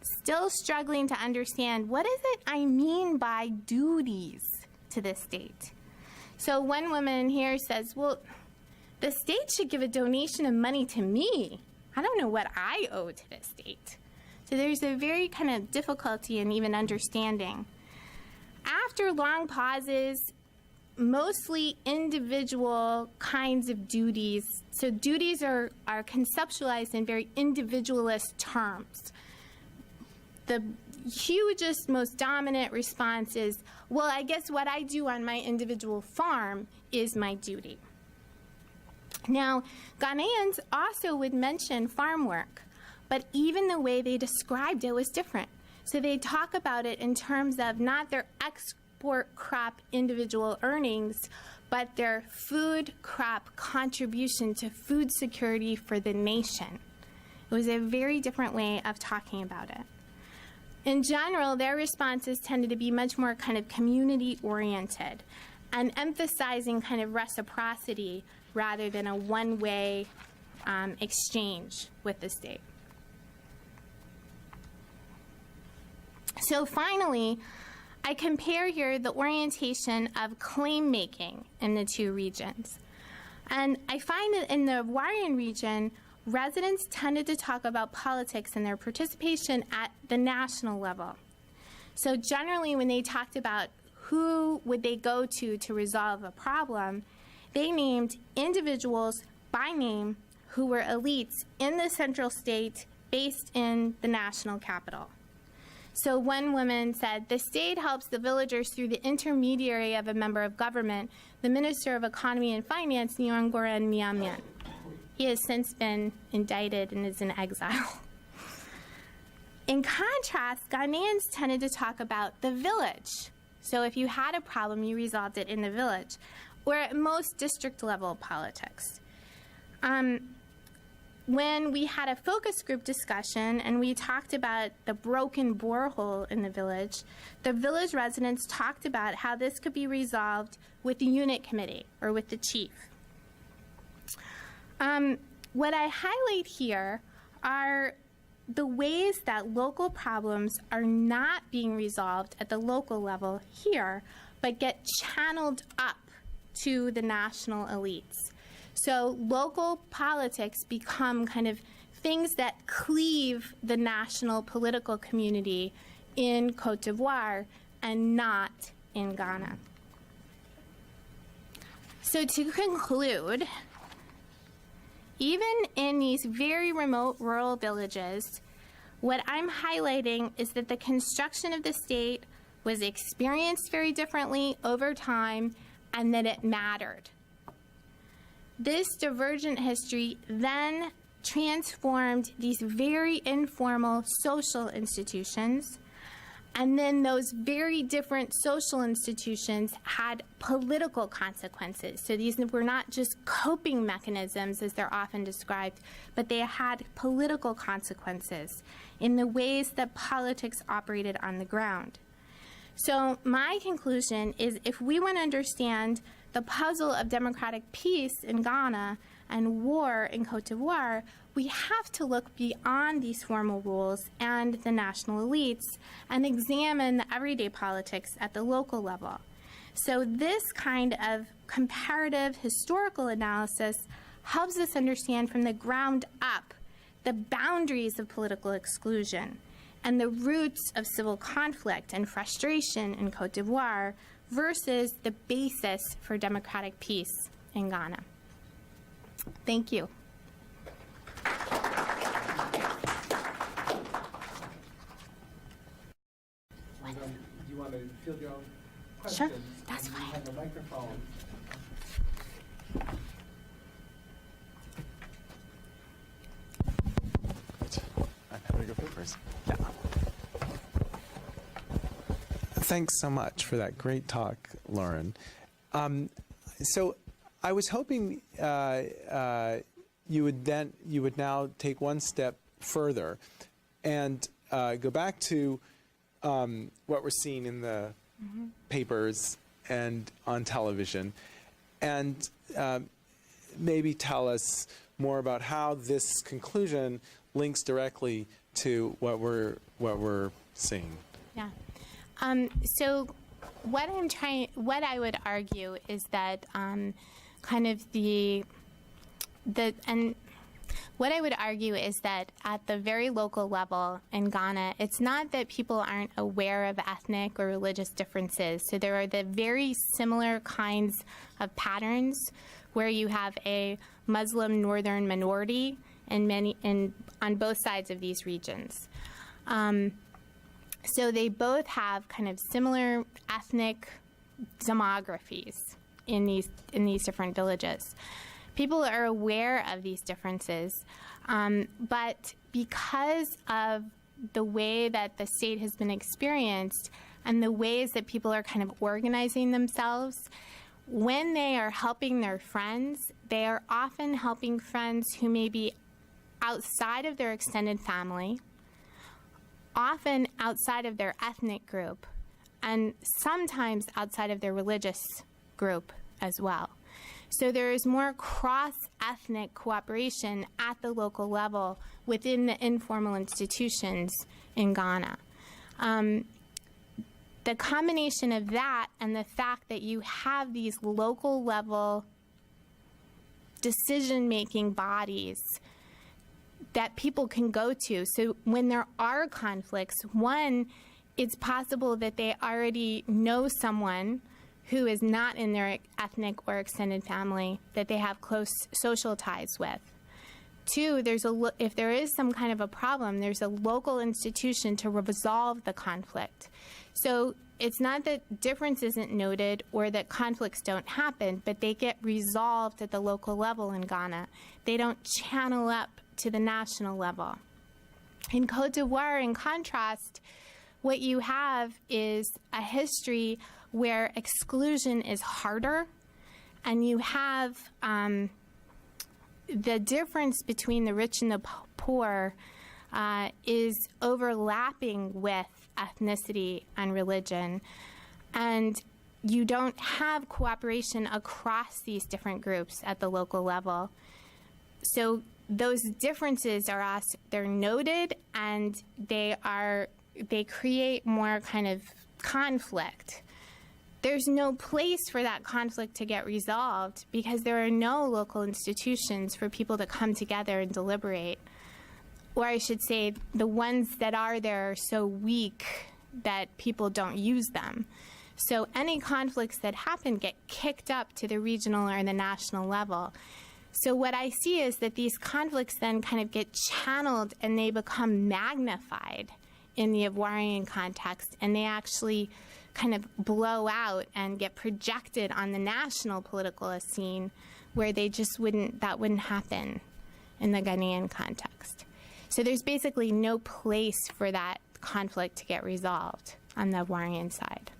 still struggling to understand, what is it I mean by duties to the state? So one woman here says, well, the state should give a donation of money to me. I don't know what I owe to the state. So there's a very kind of difficulty in even understanding. After long pauses, mostly individual kinds of duties. So duties are conceptualized in very individualist terms. The hugest, most dominant response is, well, I guess what I do on my individual farm is my duty. Now, Ghanaians also would mention farm work, but even the way they described it was different. So they talk about it in terms of not their export crop individual earnings, but their food crop contribution to food security for the nation. It was a very different way of talking about it. In general, their responses tended to be much more kind of community-oriented and emphasizing kind of reciprocity rather than a one-way exchange with the state. So finally, I compare here the orientation of claim-making in the two regions. And I find that in the Ivoirian region, residents tended to talk about politics and their participation at the national level. So generally, when they talked about who would they go to resolve a problem, they named individuals by name who were elites in the central state based in the national capital. So one woman said, the state helps the villagers through the intermediary of a member of government, the Minister of Economy and Finance, Nyongora Nyamyan. He has since been indicted and is in exile. In contrast, Ghanaians tended to talk about the village. So if you had a problem, you resolved it in the village, or at most district-level politics. When we had a focus group discussion and we talked about the broken borehole in the village residents talked about how this could be resolved with the unit committee or with the chief. What I highlight here are the ways that local problems are not being resolved at the local level here, but get channeled up to the national elites. So local politics become kind of things that cleave the national political community in Cote d'Ivoire and not in Ghana. So to conclude, even in these very remote rural villages, what I'm highlighting is that the construction of the state was experienced very differently over time and that it mattered. This divergent history then transformed these very informal social institutions, and then those very different social institutions had political consequences. So these were not just coping mechanisms, as they're often described, but they had political consequences in the ways that politics operated on the ground. So my conclusion is if we want to understand the puzzle of democratic peace in Ghana and war in Cote d'Ivoire, we have to look beyond these formal rules and the national elites and examine the everyday politics at the local level. So this kind of comparative historical analysis helps us understand from the ground up the boundaries of political exclusion and the roots of civil conflict and frustration in Cote d'Ivoire versus the basis for democratic peace in Ghana. Thank you. Do you want to field your own questions? Sure, that's fine. You have a microphone. I'm happy to go first. Yeah. Thanks so much for that great talk, Lauren. So I was hoping you would now take one step further and go back to what we're seeing in the papers and on television, and maybe tell us more about how this conclusion links directly to what we're seeing. Yeah. So what I would argue is that kind of the and what I would argue is that at the very local level in Ghana, it's not that people aren't aware of ethnic or religious differences. So there are the very similar kinds of patterns where you have a Muslim northern minority on both sides of these regions. So they both have kind of similar ethnic demographies in these different villages. People are aware of these differences, but because of the way that the state has been experienced and the ways that people are kind of organizing themselves, when they are helping their friends, they are often helping friends who may be outside of their extended family, often outside of their ethnic group, and sometimes outside of their religious group as well. So there is more cross-ethnic cooperation at the local level within the informal institutions in Ghana. The combination of that and the fact that you have these local level decision-making bodies that people can go to. So when there are conflicts, one, it's possible that they already know someone who is not in their ethnic or extended family that they have close social ties with. Two, if there is some kind of a problem, there's a local institution to resolve the conflict. So it's not that difference isn't noted or that conflicts don't happen, but they get resolved at the local level in Ghana. They don't channel up to the national level. In Cote dIvoire, in contrast, what you have is a history where exclusion is harder, and you have the difference between the rich and the poor is overlapping with ethnicity and religion, and you don't have cooperation across these different groups at the local level. So those differences they're noted, and they create more kind of conflict. There's no place for that conflict to get resolved because there are no local institutions for people to come together and deliberate. Or I should say, the ones that are there are so weak that people don't use them. So any conflicts that happen get kicked up to the regional or the national level. So what I see is that these conflicts then kind of get channeled and they become magnified in the Ivorian context, and they actually kind of blow out and get projected on the national political scene where that wouldn't happen in the Ghanaian context. So there's basically no place for that conflict to get resolved on the Ivorian side.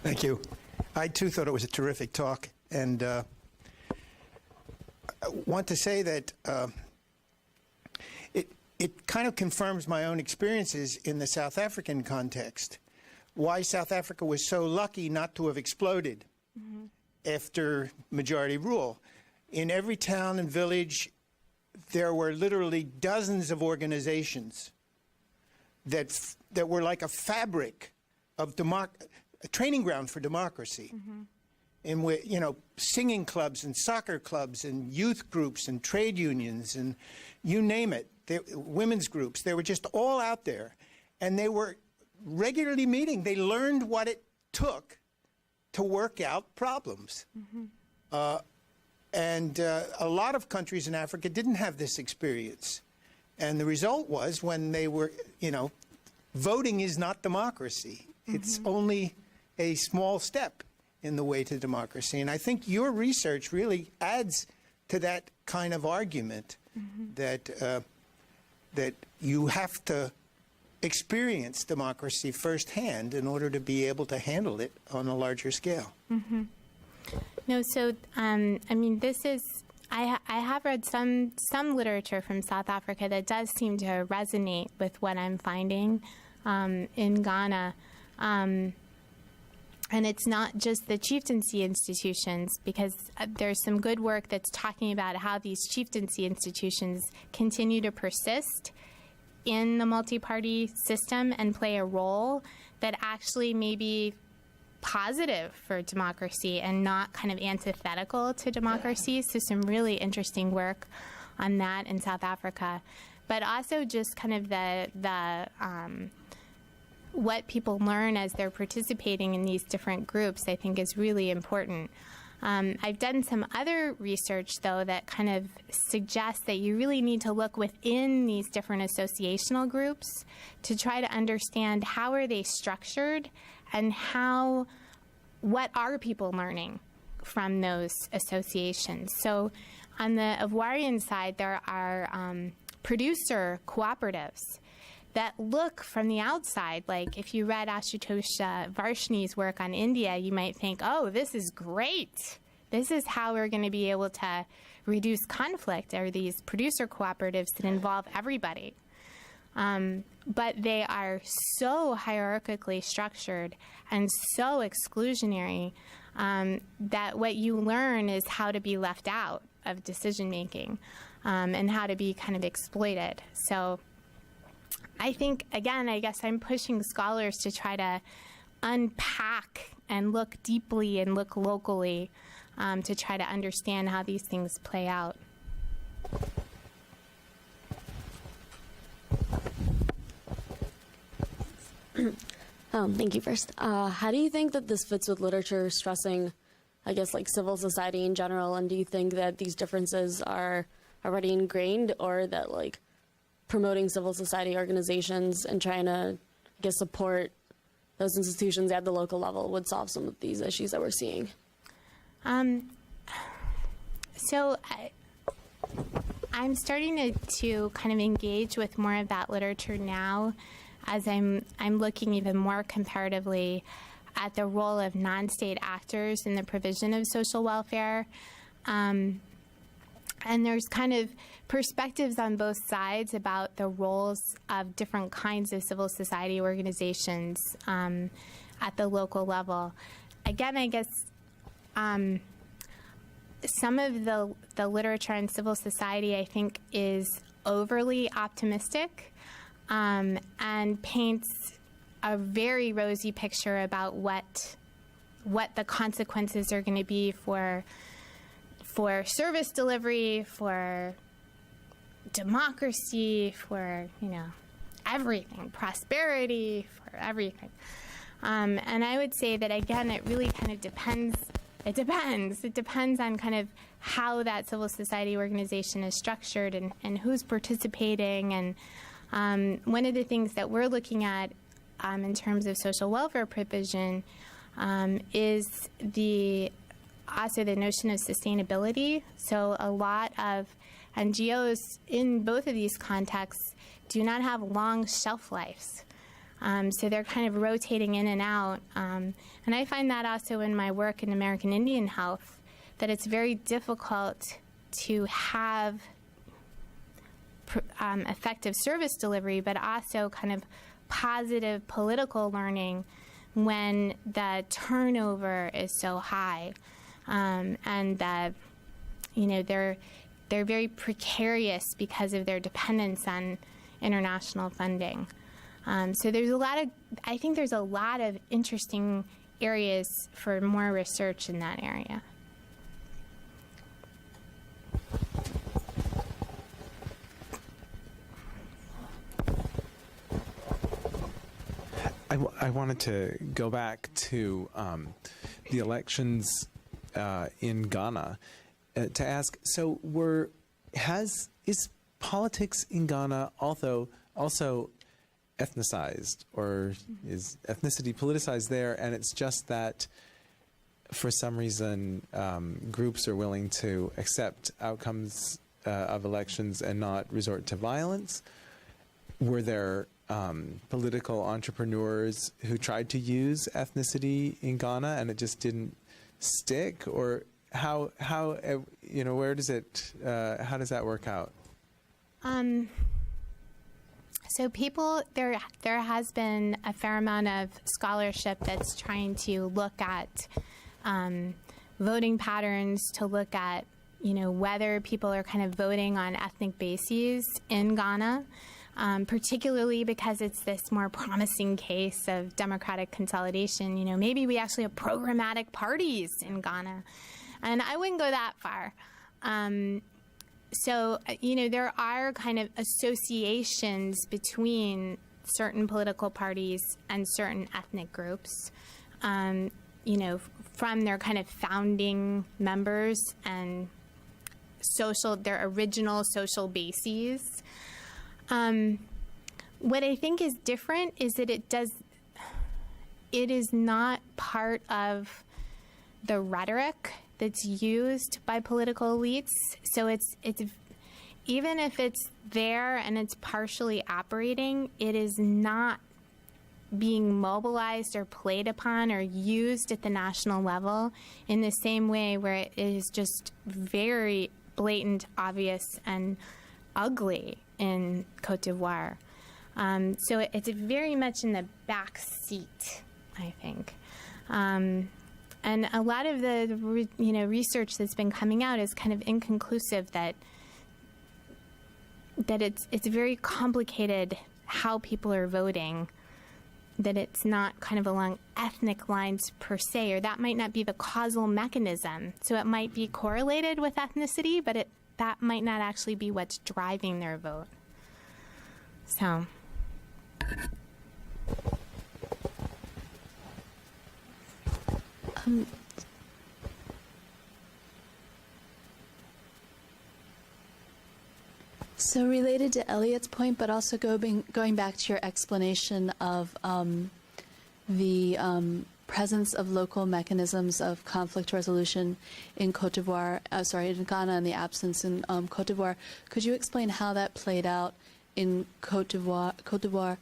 Thank you. I, too, thought it was a terrific talk. And I want to say that it kind of confirms my own experiences in the South African context. Why South Africa was so lucky not to have exploded after majority rule. In every town and village, there were literally dozens of organizations that were like a fabric of a training ground for democracy. And with, singing clubs and soccer clubs and youth groups and trade unions and you name it, women's groups, they were just all out there. And they were regularly meeting. They learned what it took to work out problems. And a lot of countries in Africa didn't have this experience. And the result was when they were, voting is not democracy. It's only a small step in the way to democracy. And I think your research really adds to that kind of argument that you have to experience democracy firsthand in order to be able to handle it on a larger scale. No, so, this is, I have read some literature from South Africa that does seem to resonate with what I'm finding in Ghana. And it's not just the chieftaincy institutions, because there's some good work that's talking about how these chieftaincy institutions continue to persist in the multi-party system and play a role that actually may be positive for democracy and not kind of antithetical to democracy. So some really interesting work on that in South Africa. But also just kind of the what people learn as they're participating in these different groups, I think, is really important. I've done some other research, though, that kind of suggests that you really need to look within these different associational groups to try to understand how are they structured and what are people learning from those associations. So on the Ivoirian side, there are producer cooperatives that look from the outside, like if you read Ashutosh Varshney's work on India, you might think, oh, this is great. This is how we're going to be able to reduce conflict, are these producer cooperatives that involve everybody. But they are so hierarchically structured and so exclusionary that what you learn is how to be left out of decision making and how to be kind of exploited. So I think, again, I guess I'm pushing scholars to try to unpack and look deeply and look locally to try to understand how these things play out. Thank you first. How do you think that this fits with literature stressing, I guess, like civil society in general? And do you think that these differences are already ingrained, or that like promoting civil society organizations and trying to, I guess, support those institutions at the local level would solve some of these issues that we're seeing? I'm starting to kind of engage with more of that literature now, as I'm looking even more comparatively at the role of non-state actors in the provision of social welfare. And there's kind of perspectives on both sides about the roles of different kinds of civil society organizations at the local level. Again, I guess some of the literature on civil society, I think, is overly optimistic and paints a very rosy picture about what the consequences are going to be for service delivery, for democracy, for, everything, prosperity, for everything. And I would say that, again, it really kind of depends. It depends on kind of how that civil society organization is structured and who's participating. And one of the things that we're looking at in terms of social welfare provision is also the notion of sustainability. So a lot of NGOs in both of these contexts do not have long shelf lives. So they're kind of rotating in and out. And I find that also in my work in American Indian health, that it's very difficult to have effective service delivery, but also kind of positive political learning when the turnover is so high. And that, they're very precarious because of their dependence on international funding. So I think there's a lot of interesting areas for more research in that area. I wanted to go back to the elections in Ghana to ask, so is politics in Ghana also ethnicized, or is ethnicity politicized there, and it's just that for some reason groups are willing to accept outcomes of elections and not resort to violence? Were there political entrepreneurs who tried to use ethnicity in Ghana and it just didn't stick? Or how where does it how does that work out? So there has been a fair amount of scholarship that's trying to look at voting patterns, to look at whether people are kind of voting on ethnic bases in Ghana. particularly because it's this more promising case of democratic consolidation. You know, maybe we actually have programmatic parties in Ghana. And I wouldn't go that far. So, you know, there are kind of associations between certain political parties and certain ethnic groups, you know, from their kind of founding members and their original social bases. What I think is different is that it is not part of the rhetoric that's used by political elites. So it's even if it's there and it's partially operating, it is not being mobilized or played upon or used at the national level in the same way where it is just very blatant, obvious, and ugly in Cote dIvoire. So it's very much in the back seat, I think. And a lot of the research that's been coming out is kind of inconclusive that it's very complicated how people are voting, that it's not kind of along ethnic lines per se, or that might not be the causal mechanism. So it might be correlated with ethnicity, but that might not actually be what's driving their vote. So. So related to Elliot's point, but also going back to your explanation of the presence of local mechanisms of conflict resolution in Cote d'Ivoire, in Ghana, and the absence in Cote d'Ivoire, could you explain how that played out in Cote d'Ivoire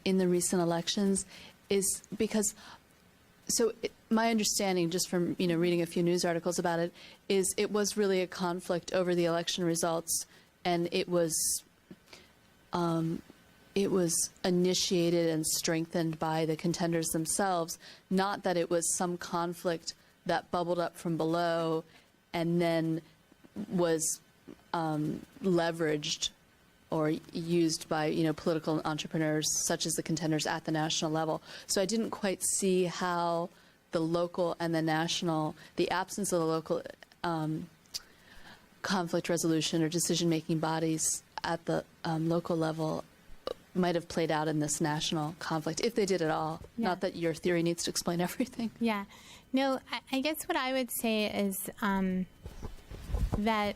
in the recent elections? Is because my understanding, just from reading a few news articles about it, is it was really a conflict over the election results, and it was initiated and strengthened by the contenders themselves. Not that it was some conflict that bubbled up from below and then was leveraged or used by political entrepreneurs such as the contenders at the national level. So I didn't quite see how the local and the national, the absence of the local conflict resolution or decision-making bodies at the local level might have played out in this national conflict, if they did at all. Yeah. Not that your theory needs to explain everything. Yeah. No, I guess what I would say is that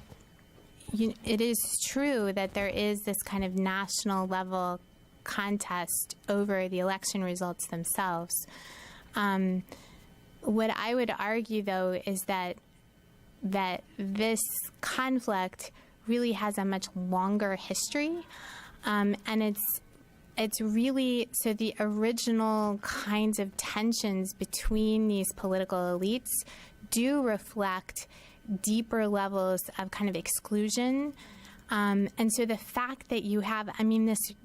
it is true that there is this kind of national level contest over the election results themselves. What I would argue, though, is that this conflict really has a much longer history, and it's really, so the original kinds of tensions between these political elites do reflect deeper levels of kind of exclusion. And so the fact that you have,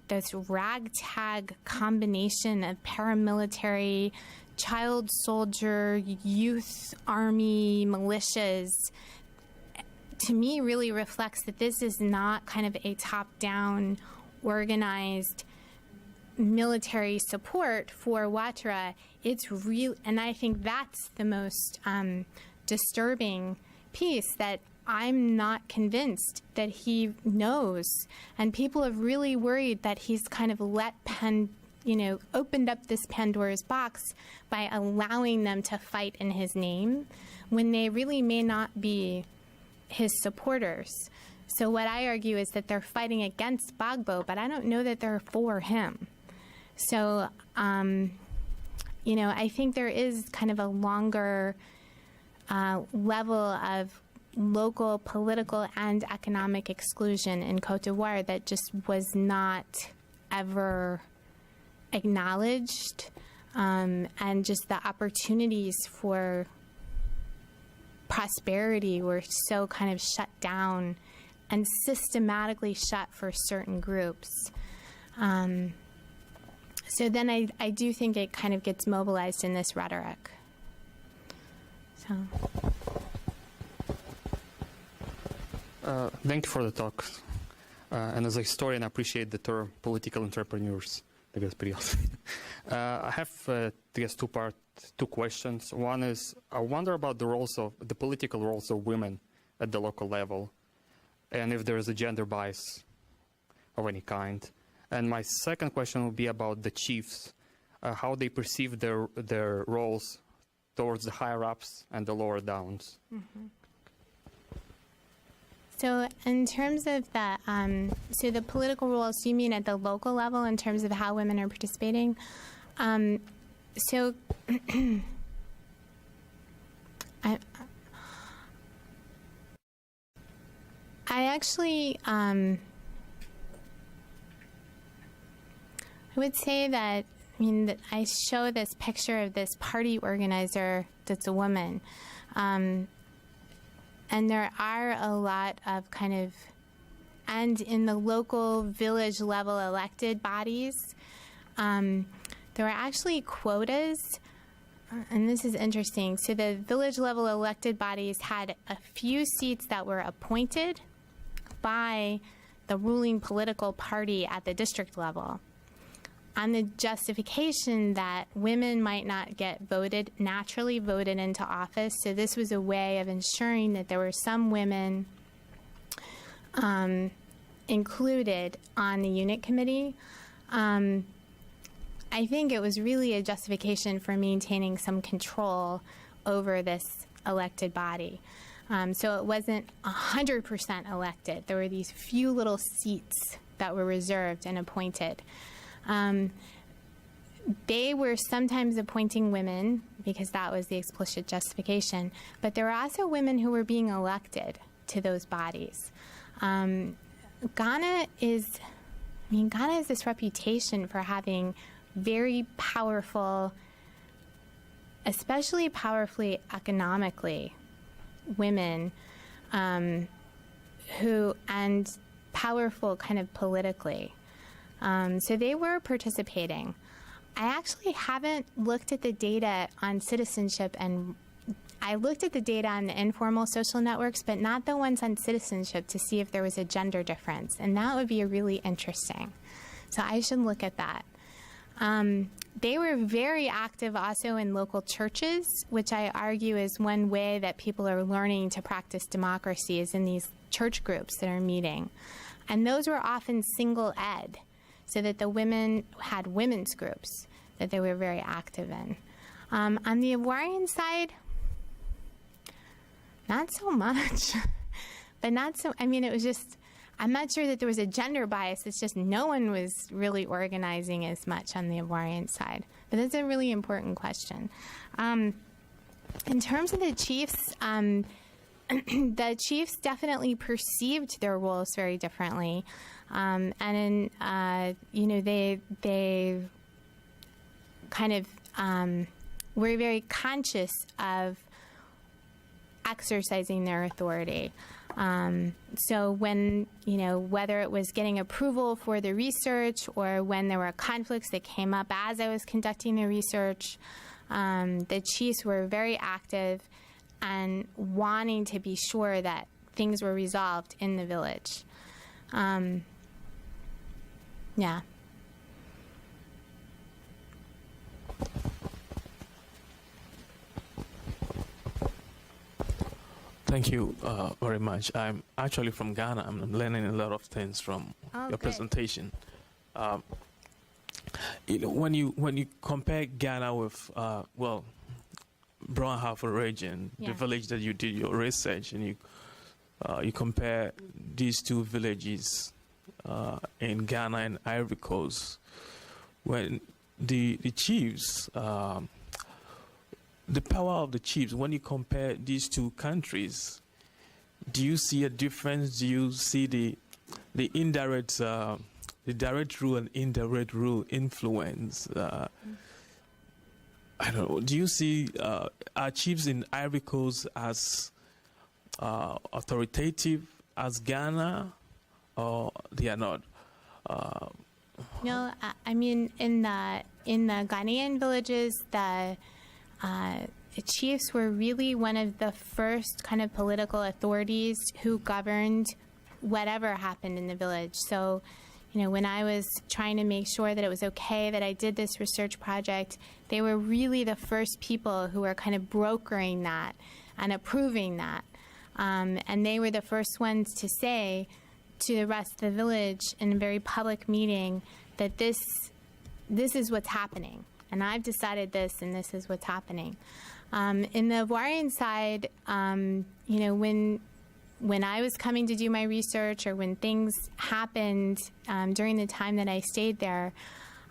this ragtag combination of paramilitary, child soldier, youth army, militias, to me really reflects that this is not kind of a top-down, organized military support for Ouattara. It's real, and I think that's the most disturbing piece, that I'm not convinced that he knows, and people have really worried that he's kind of opened up this Pandora's box by allowing them to fight in his name when they really may not be his supporters. So what I argue is that they're fighting against Gbagbo, but I don't know that they're for him. So, I think there is kind of a longer level of local political and economic exclusion in Cote d'Ivoire that just was not ever acknowledged, and just the opportunities for prosperity were so kind of shut down and systematically shut for certain groups. So then I do think it kind of gets mobilized in this rhetoric. So. Thank you for the talk. And as a historian, I appreciate the term political entrepreneurs. I guess pretty awesome. I have, I guess, two questions. One is, I wonder about the political roles of women at the local level, and if there is a gender bias of any kind. And my second question would be about the chiefs, how they perceive their roles towards the higher ups and the lower downs. Mm-hmm. So in terms of the political roles, you mean at the local level in terms of how women are participating? So I actually I would say that, that I show this picture of this party organizer that's a woman. And there are a lot of and in the local village level elected bodies, there are actually quotas, and this is interesting. So the village level elected bodies had a few seats that were appointed by the ruling political party at the district level, on the justification that women might not get naturally voted into office. So this was a way of ensuring that there were some women included on the unit committee. I think it was really a justification for maintaining some control over this elected body. So it wasn't 100% elected. There were these few little seats that were reserved and appointed. They were sometimes appointing women because that was the explicit justification, but there were also women who were being elected to those bodies. Ghana has this reputation for having very powerful, especially powerfully economically, women and powerful politically. So they were participating. I actually haven't looked at the data on citizenship, and I looked at the data on the informal social networks, but not the ones on citizenship to see if there was a gender difference, and that would be really interesting. So I should look at that. They were very active also in local churches, which I argue is one way that people are learning to practice democracy, is in these church groups that are meeting. And those were often single ed, so that the women had women's groups that they were very active in. On the Ivoirian side, not so much, but not so, it was just, I'm not sure that there was a gender bias. It's just no one was really organizing as much on the Ivoirian side. But that's a really important question. In terms of the chiefs, the chiefs definitely perceived their roles very differently. And in, they were very conscious of exercising their authority. So when, whether it was getting approval for the research or when there were conflicts that came up as I was conducting the research, the chiefs were very active and wanting to be sure that things were resolved in the village. Yeah. Thank you very much. I'm actually from Ghana. I'm learning a lot of things from your presentation. When you compare Ghana with Brown Harbour region, the village that you did your research, and you compare these two villages in Ghana and Ivory Coast, when the chiefs. The power of the chiefs, when you compare these two countries, do you see a difference? Do you see the indirect, the direct rule and indirect rule influence? I don't know. Do you see our chiefs in Ivory Coast as authoritative as Ghana, or they are not? No, in the Ghanaian villages, the chiefs were really one of the first kind of political authorities who governed whatever happened in the village. So, when I was trying to make sure that it was okay that I did this research project, they were really the first people who were kind of brokering that and approving that. And they were the first ones to say to the rest of the village in a very public meeting that this is what's happening. And I've decided this, and this is what's happening. In the Ivorian side, when I was coming to do my research, or when things happened during the time that I stayed there,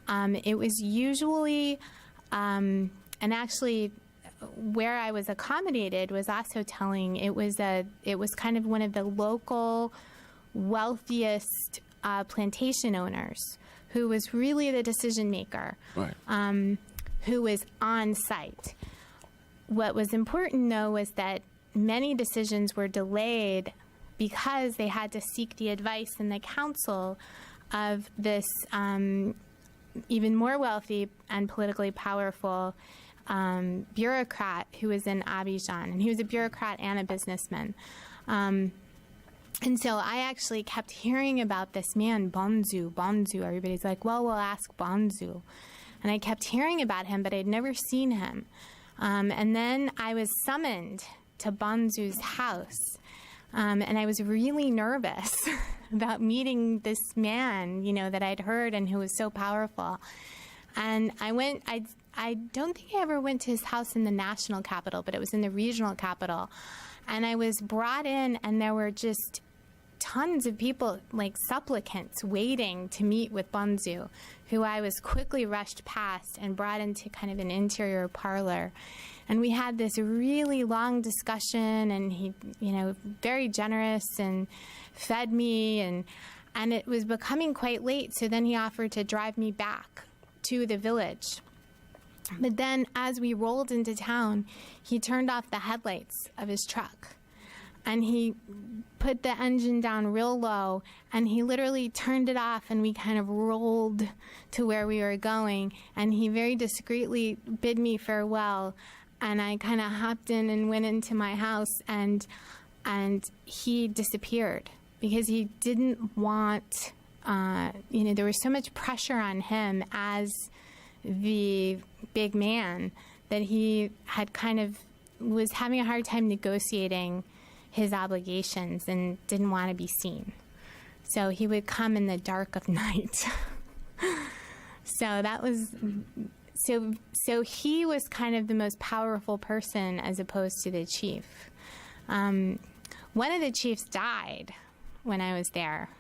it was usually, and actually where I was accommodated was also telling. It was kind of one of the local wealthiest plantation owners who was really the decision maker, Right. who was on site. What was important, though, was that many decisions were delayed because they had to seek the advice and the counsel of this even more wealthy and politically powerful bureaucrat who was in Abidjan. And he was a bureaucrat and a businessman. And so I actually kept hearing about this man, Bonzu. Everybody's like, well, we'll ask Bonzu. And I kept hearing about him, but I'd never seen him. And then I was summoned to Bonzu's house. And I was really nervous about meeting this man, that I'd heard and who was so powerful. And I don't think I ever went to his house in the national capital, but it was in the regional capital. And I was brought in, and there were just tons of people, like supplicants, waiting to meet with Bonzu, who I was quickly rushed past and brought into kind of an interior parlor. And we had this really long discussion, and he, very generous, and fed me, and it was becoming quite late, so then he offered to drive me back to the village. But then as we rolled into town, he turned off the headlights of his truck, and he put the engine down real low, and he literally turned it off, and we kind of rolled to where we were going, and he very discreetly bid me farewell, and I kind of hopped in and went into my house, and he disappeared because he didn't want, there was so much pressure on him as the big man that he had kind of was having a hard time negotiating his obligations and didn't want to be seen. So he would come in the dark of night. So that was, so he was kind of the most powerful person as opposed to the chief. One of the chiefs died when I was there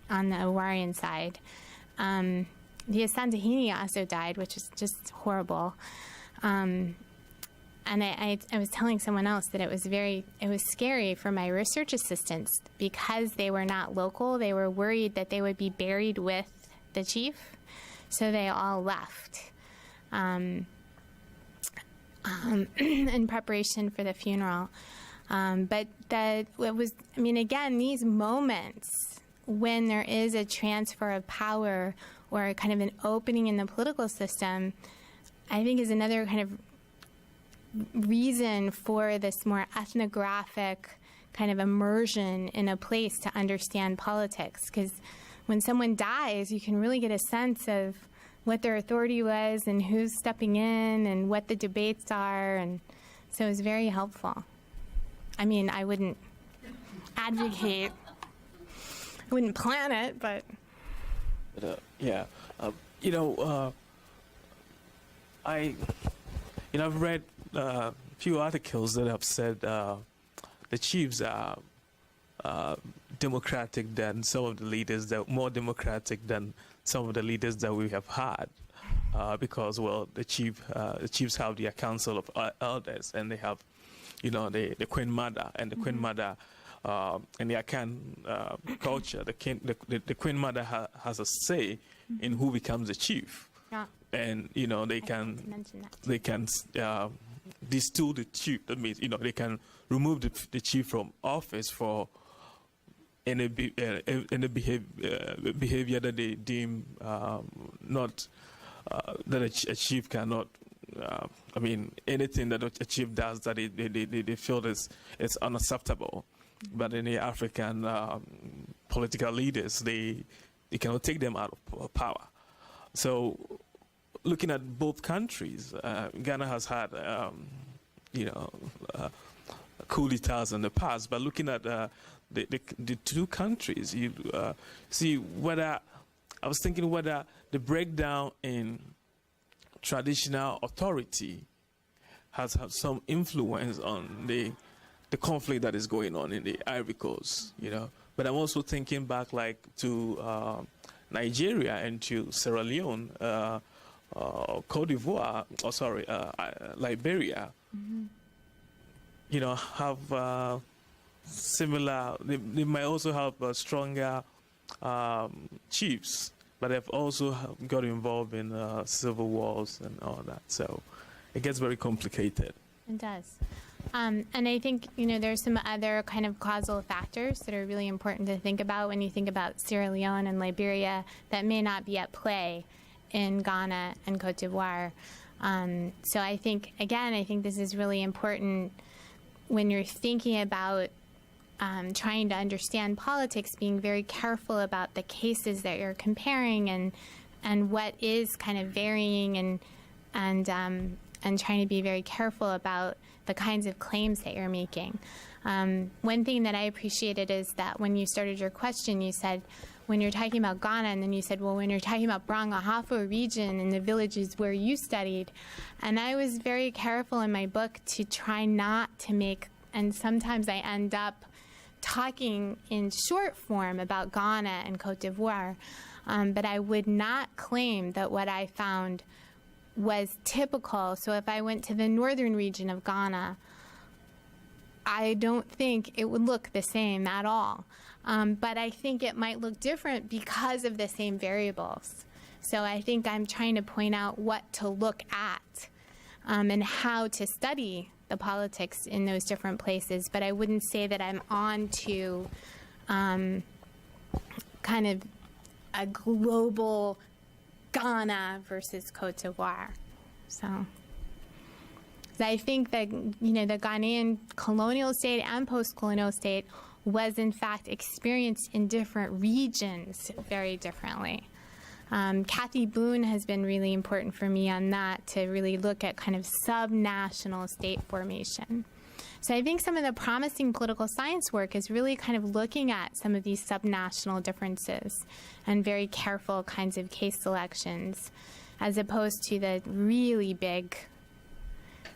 on the Ivorian side. The Asantehene also died, which is just horrible. And I was telling someone else that it was scary for my research assistants because they were not local. They were worried that they would be buried with the chief, so they all left in preparation for the funeral. But again, these moments when there is a transfer of power or kind of an opening in the political system, I think is another kind of reason for this more ethnographic kind of immersion in a place to understand politics. Because when someone dies, you can really get a sense of what their authority was and who's stepping in and what the debates are. And so it was very helpful. I mean, I wouldn't advocate, I wouldn't plan it, but... I've read a few articles that have said the chiefs are democratic than some of the leaders, that more democratic than some of the leaders that we have had, because the chiefs have their council of elders, and they have, the Queen Mother, and the Queen Mother. In the Akan culture, the Queen Mother has a say in who becomes the chief, and they can distill the chief. That means they can remove the chief from office for any behavior that they deem not that a chief cannot. Anything that a chief does that they feel is unacceptable. but in the African political leaders, they cannot take them out of power. So, looking at both countries, Ghana has had, coup d'etats in the past, but looking at the two countries, you see whether, I was thinking whether the breakdown in traditional authority has had some influence on the conflict that is going on in the Ivory Coast, But I'm also thinking back to Nigeria and to Sierra Leone, Cote dIvoire, Liberia, have similar, they might also have stronger chiefs, but they've also got involved in civil wars and all that. So it gets very complicated. It does. And I think, there's some other kind of causal factors that are really important to think about when you think about Sierra Leone and Liberia that may not be at play in Ghana and Cote dIvoire. So I think this is really important when you're thinking about trying to understand politics, being very careful about the cases that you're comparing and what is kind of varying and trying to be very careful about the kinds of claims that you're making. One thing that I appreciated is that when you started your question, you said, when you're talking about Ghana, and then you said, well, when you're talking about Brangahafo region and the villages where you studied, and I was very careful in my book to try not to make, and sometimes I end up talking in short form about Ghana and Cote dIvoire, but I would not claim that what I found was typical. So if I went to the northern region of Ghana, I don't think it would look the same at all. But I think it might look different because of the same variables. So I think I'm trying to point out what to look at and how to study the politics in those different places. But I wouldn't say that I'm on to kind of a global Ghana versus Cote dIvoire. So I think that, the Ghanaian colonial state and post-colonial state was in fact experienced in different regions very differently. Kathy Boone has been really important for me on that, to really look at kind of sub-national state formation. So I think some of the promising political science work is really kind of looking at some of these subnational differences and very careful kinds of case selections, as opposed to the really big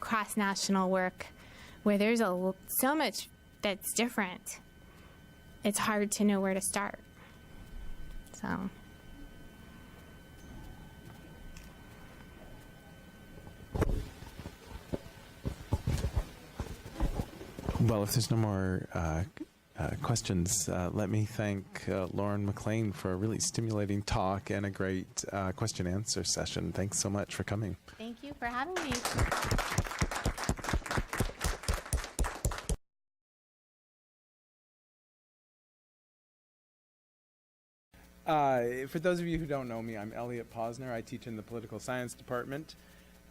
cross-national work where there's so much that's different. It's hard to know where to start. So. Well, if there's no more questions, let me thank Lauren MacLean for a really stimulating talk and a great question-answer session. Thanks so much for coming. Thank you for having me. For those of you who don't know me, I'm Elliot Posner. I teach in the political science department.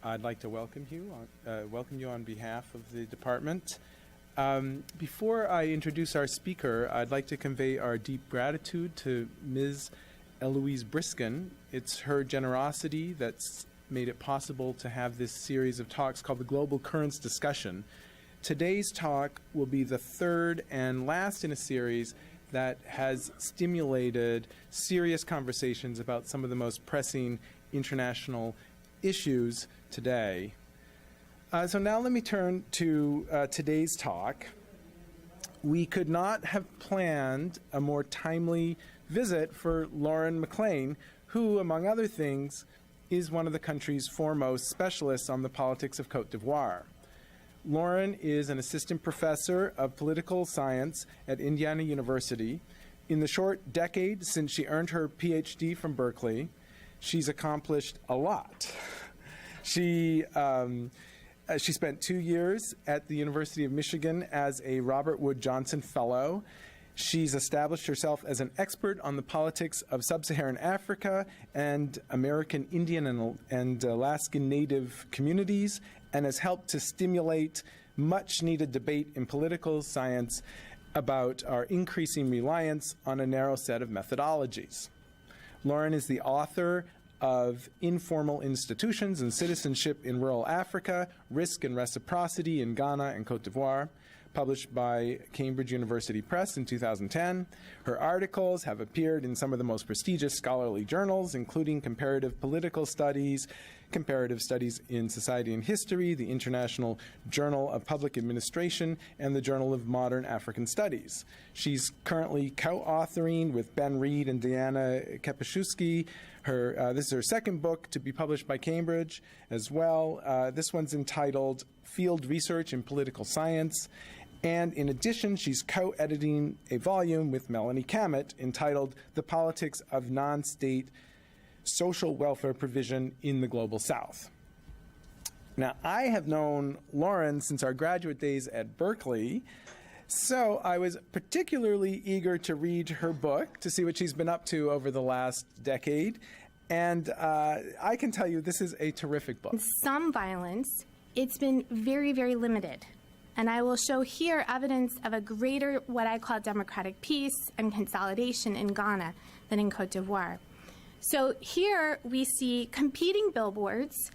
I'd like to welcome you on behalf of the department. Before I introduce our speaker, I'd like to convey our deep gratitude to Ms. Eloise Briskin. It's her generosity that's made it possible to have this series of talks called the Global Currents Discussion. Today's talk will be the third and last in a series that has stimulated serious conversations about some of the most pressing international issues today. So now let me turn to today's talk. We could not have planned a more timely visit for Lauren MacLean, who, among other things, is one of the country's foremost specialists on the politics of Cote dIvoire. Lauren is an assistant professor of political science at Indiana University. In the short decade since she earned her Ph.D. from Berkeley, she's accomplished a lot. She spent 2 years at the University of Michigan as a Robert Wood Johnson Fellow. She's established herself as an expert on the politics of sub-Saharan Africa and American Indian and Alaskan Native communities, and has helped to stimulate much-needed debate in political science about our increasing reliance on a narrow set of methodologies. Lauren is the author of Informal Institutions and Citizenship in Rural Africa, Risk and Reciprocity in Ghana and Cote dIvoire, published by Cambridge University Press in 2010. Her articles have appeared in some of the most prestigious scholarly journals, including Comparative Political Studies, Comparative Studies in Society and History, the International Journal of Public Administration, and the Journal of Modern African Studies. She's currently co-authoring with Ben Reed and Diana Kapaszewski. This is her second book to be published by Cambridge as well. This one's entitled Field Research in Political Science. And in addition, she's co-editing a volume with Melanie Cammett entitled The Politics of Non-State Social Welfare Provision in the Global South. Now, I have known Lauren since our graduate days at Berkeley, so I was particularly eager to read her book to see what she's been up to over the last decade. And I can tell you this is a terrific book. Some violence, it's been very, very limited. And I will show here evidence of a greater, what I call democratic peace and consolidation in Ghana than in Cote d'ivoire. So here we see competing billboards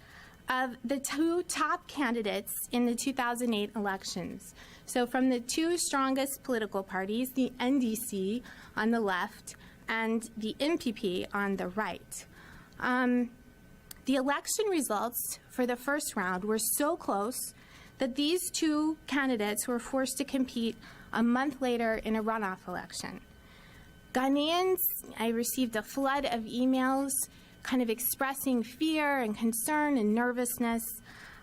of the two top candidates in the 2008 elections. So from the two strongest political parties, the NDC on the left and the MPP on the right. The election results for the first round were so close that these two candidates were forced to compete a month later in a runoff election. Ghanaians, I received a flood of emails kind of expressing fear and concern and nervousness.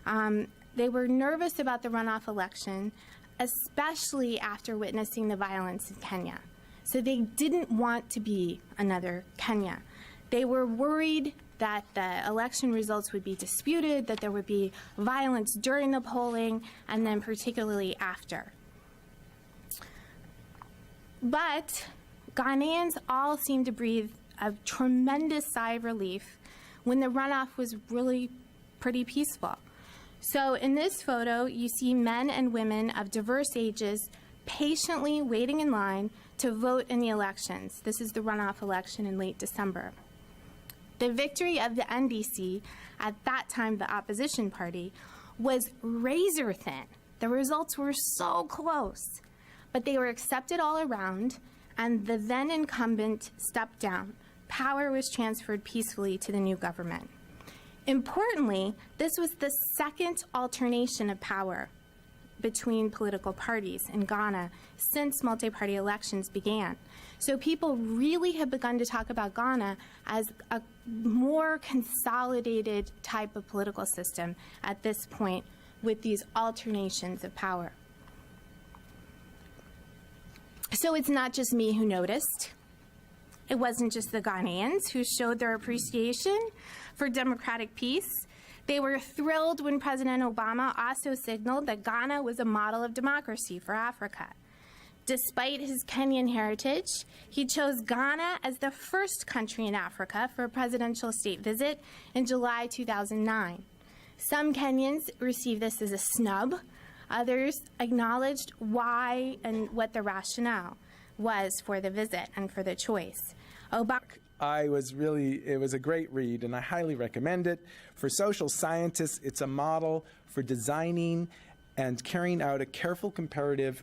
They were nervous about the runoff election, especially after witnessing the violence in Kenya. So they didn't want to be another Kenya. They were worried that the election results would be disputed, that there would be violence during the polling, and then particularly after. But Ghanaians all seemed to breathe a tremendous sigh of relief when the runoff was really pretty peaceful. So in this photo, you see men and women of diverse ages patiently waiting in line to vote in the elections. This is the runoff election in late December. The victory of the NDC, at that time the opposition party, was razor thin. The results were so close, but they were accepted all around, and the then incumbent stepped down. Power was transferred peacefully to the new government. Importantly, this was the second alternation of power between political parties in Ghana since multi-party elections began. So people really have begun to talk about Ghana as a more consolidated type of political system at this point with these alternations of power. So it's not just me who noticed. It wasn't just the Ghanaians who showed their appreciation for democratic peace. They were thrilled when President Obama also signaled that Ghana was a model of democracy for Africa. Despite his Kenyan heritage, he chose Ghana as the first country in Africa for a presidential state visit in July 2009. Some Kenyans received this as a snub. Others acknowledged why and what the rationale was for the visit and for the choice. It was a great read, and I highly recommend it. For social scientists, it's a model for designing and carrying out a careful comparative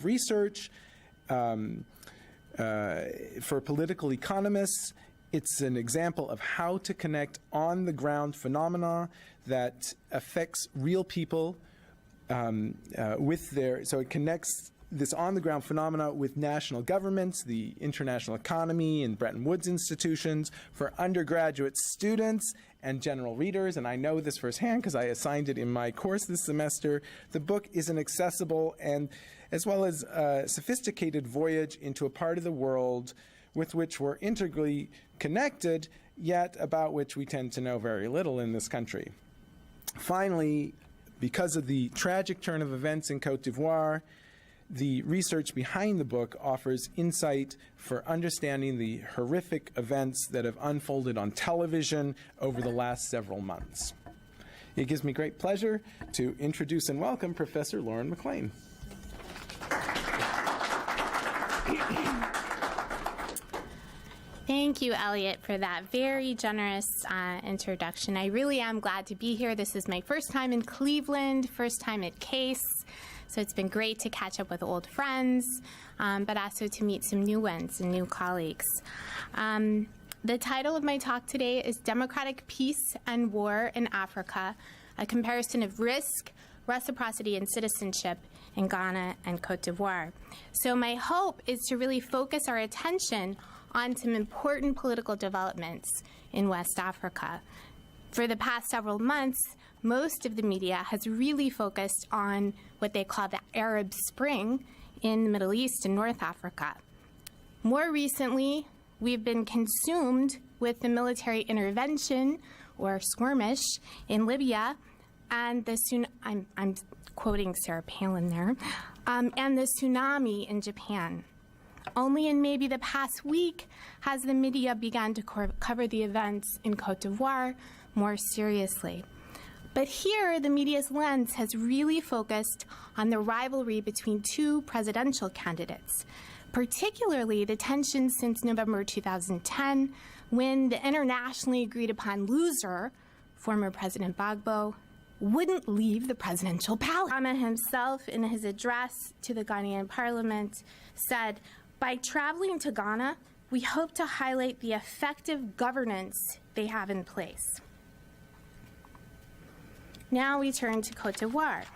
research. For political economists, it's an example of how to connect on-the-ground phenomena that affects real people so it connects this on-the-ground phenomena with national governments, the international economy, and Bretton Woods institutions, for undergraduate students and general readers, and I know this firsthand because I assigned it in my course this semester. The book is an accessible and as well as sophisticated voyage into a part of the world with which we're integrally connected, yet about which we tend to know very little in this country. Finally, because of the tragic turn of events in Cote d'ivoire, the research behind the book offers insight for understanding the horrific events that have unfolded on television over the last several months. It gives me great pleasure to introduce and welcome Professor Lauren MacLean. Thank you, Elliot, for that very generous introduction. I really am glad to be here. This is my first time in Cleveland, first time at CASE, so it's been great to catch up with old friends, but also to meet some new ones and new colleagues. The title of my talk today is Democratic Peace and War in Africa, a comparison of risk, reciprocity, and citizenship in Ghana and Cote d'Ivoire. So my hope is to really focus our attention on some important political developments in West Africa. For the past several months, most of the media has really focused on what they call the Arab Spring in the Middle East and North Africa. More recently, we've been consumed with the military intervention, or skirmish, in Libya, and the I'm quoting Sarah Palin there, and the tsunami in Japan. Only in maybe the past week has the media begun to cover the events in Cote d'Ivoire more seriously. But here, the media's lens has really focused on the rivalry between two presidential candidates, particularly the tensions since November 2010, when the internationally agreed upon loser, former President Gbagbo, wouldn't leave the presidential palace. Obama himself, in his address to the Ghanaian parliament, said, "By traveling to Ghana, we hope to highlight the effective governance they have in place." Now we turn to Cote d'Ivoire.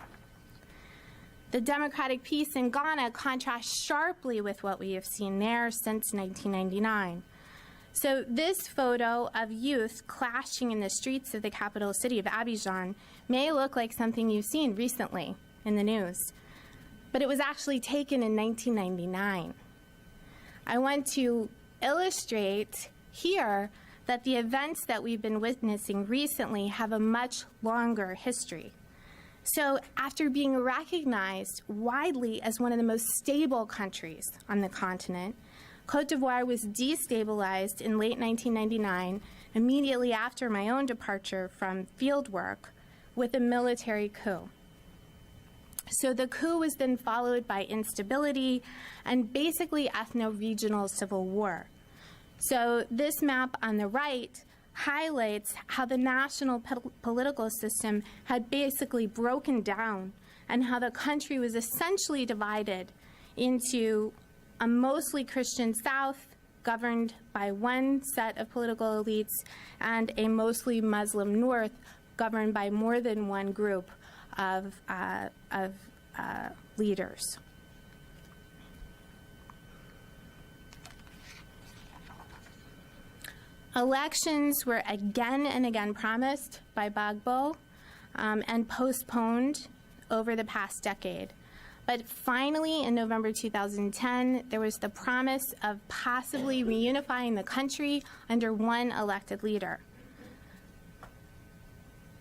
The democratic peace in Ghana contrasts sharply with what we have seen there since 1999. So this photo of youth clashing in the streets of the capital city of Abidjan may look like something you've seen recently in the news, but it was actually taken in 1999. I want to illustrate here that the events that we've been witnessing recently have a much longer history. So after being recognized widely as one of the most stable countries on the continent, Cote d'Ivoire was destabilized in late 1999, immediately after my own departure from field work, with a military coup. So the coup was then followed by instability and basically ethno-regional civil war. So this map on the right highlights how the national political system had basically broken down and how the country was essentially divided into a mostly Christian South governed by one set of political elites and a mostly Muslim North governed by more than one group of leaders. Elections were again and again promised by Gbagbo and postponed over the past decade. But finally, in November 2010, there was the promise of possibly reunifying the country under one elected leader.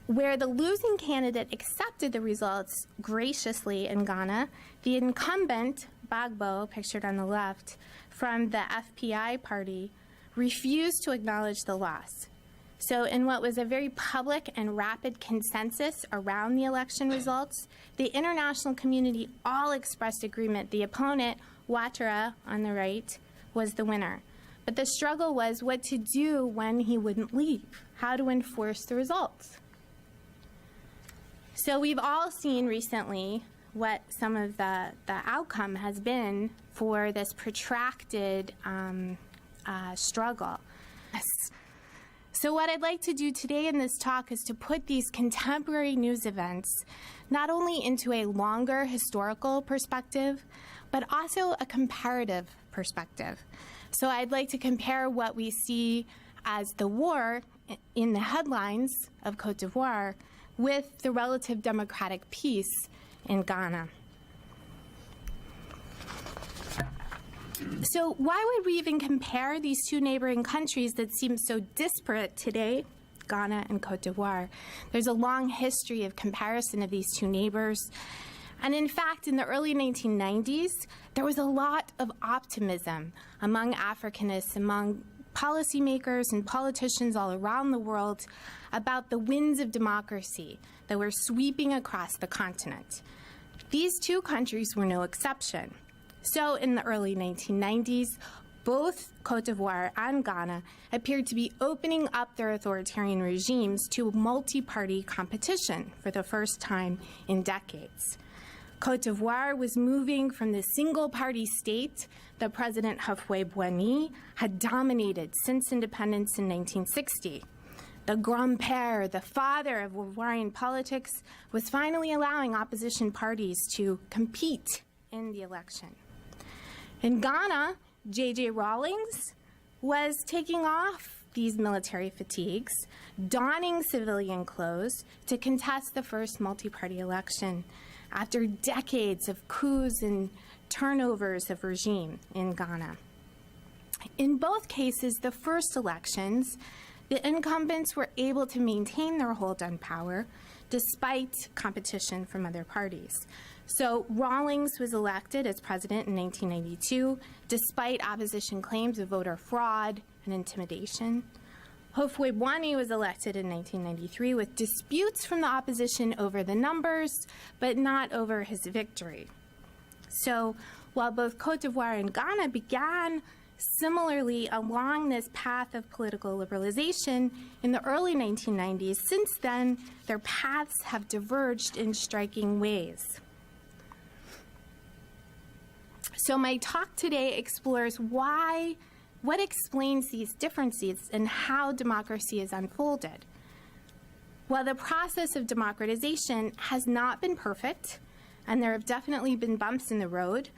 Where the losing candidate accepted the results graciously in Ghana, the incumbent, Gbagbo, pictured on the left, from the FPI party, refused to acknowledge the loss. So in what was a very public and rapid consensus around the election results, the international community all expressed agreement the opponent, Ouattara, on the right, was the winner. But the struggle was what to do when he wouldn't leave, how to enforce the results. So we've all seen recently what some of the outcome has been for this protracted struggle. So what I'd like to do today in this talk is to put these contemporary news events not only into a longer historical perspective, but also a comparative perspective. So I'd like to compare what we see as the war in the headlines of Cote d'Ivoire with the relative democratic peace in Ghana. So why would we even compare these two neighboring countries that seem so disparate today, Ghana and Cote d'Ivoire? There's a long history of comparison of these two neighbors. And in fact, in the early 1990s, there was a lot of optimism among Africanists, among policymakers and politicians all around the world about the winds of democracy that were sweeping across the continent. These two countries were no exception. So in the early 1990s, both Cote d'Ivoire and Ghana appeared to be opening up their authoritarian regimes to multi-party competition for the first time in decades. Cote d'Ivoire was moving from the single-party state that President Houphouët-Boigny had dominated since independence in 1960. The grand-père, the father of Ivoirian politics, was finally allowing opposition parties to compete in the election. In Ghana, J.J. Rawlings was taking off these military fatigues, donning civilian clothes to contest the first multi-party election after decades of coups and turnovers of regime in Ghana. In both cases, the first elections, the incumbents were able to maintain their hold on power despite competition from other parties. So Rawlings was elected as president in 1992, despite opposition claims of voter fraud and intimidation. Houphouët-Boigny was elected in 1993 with disputes from the opposition over the numbers, but not over his victory. So while both Cote d'Ivoire and Ghana began similarly along this path of political liberalization in the early 1990s, since then, their paths have diverged in striking ways. So my talk today explores what explains these differences and how democracy is unfolded. While the process of democratization has not been perfect, and there have definitely been bumps in the road,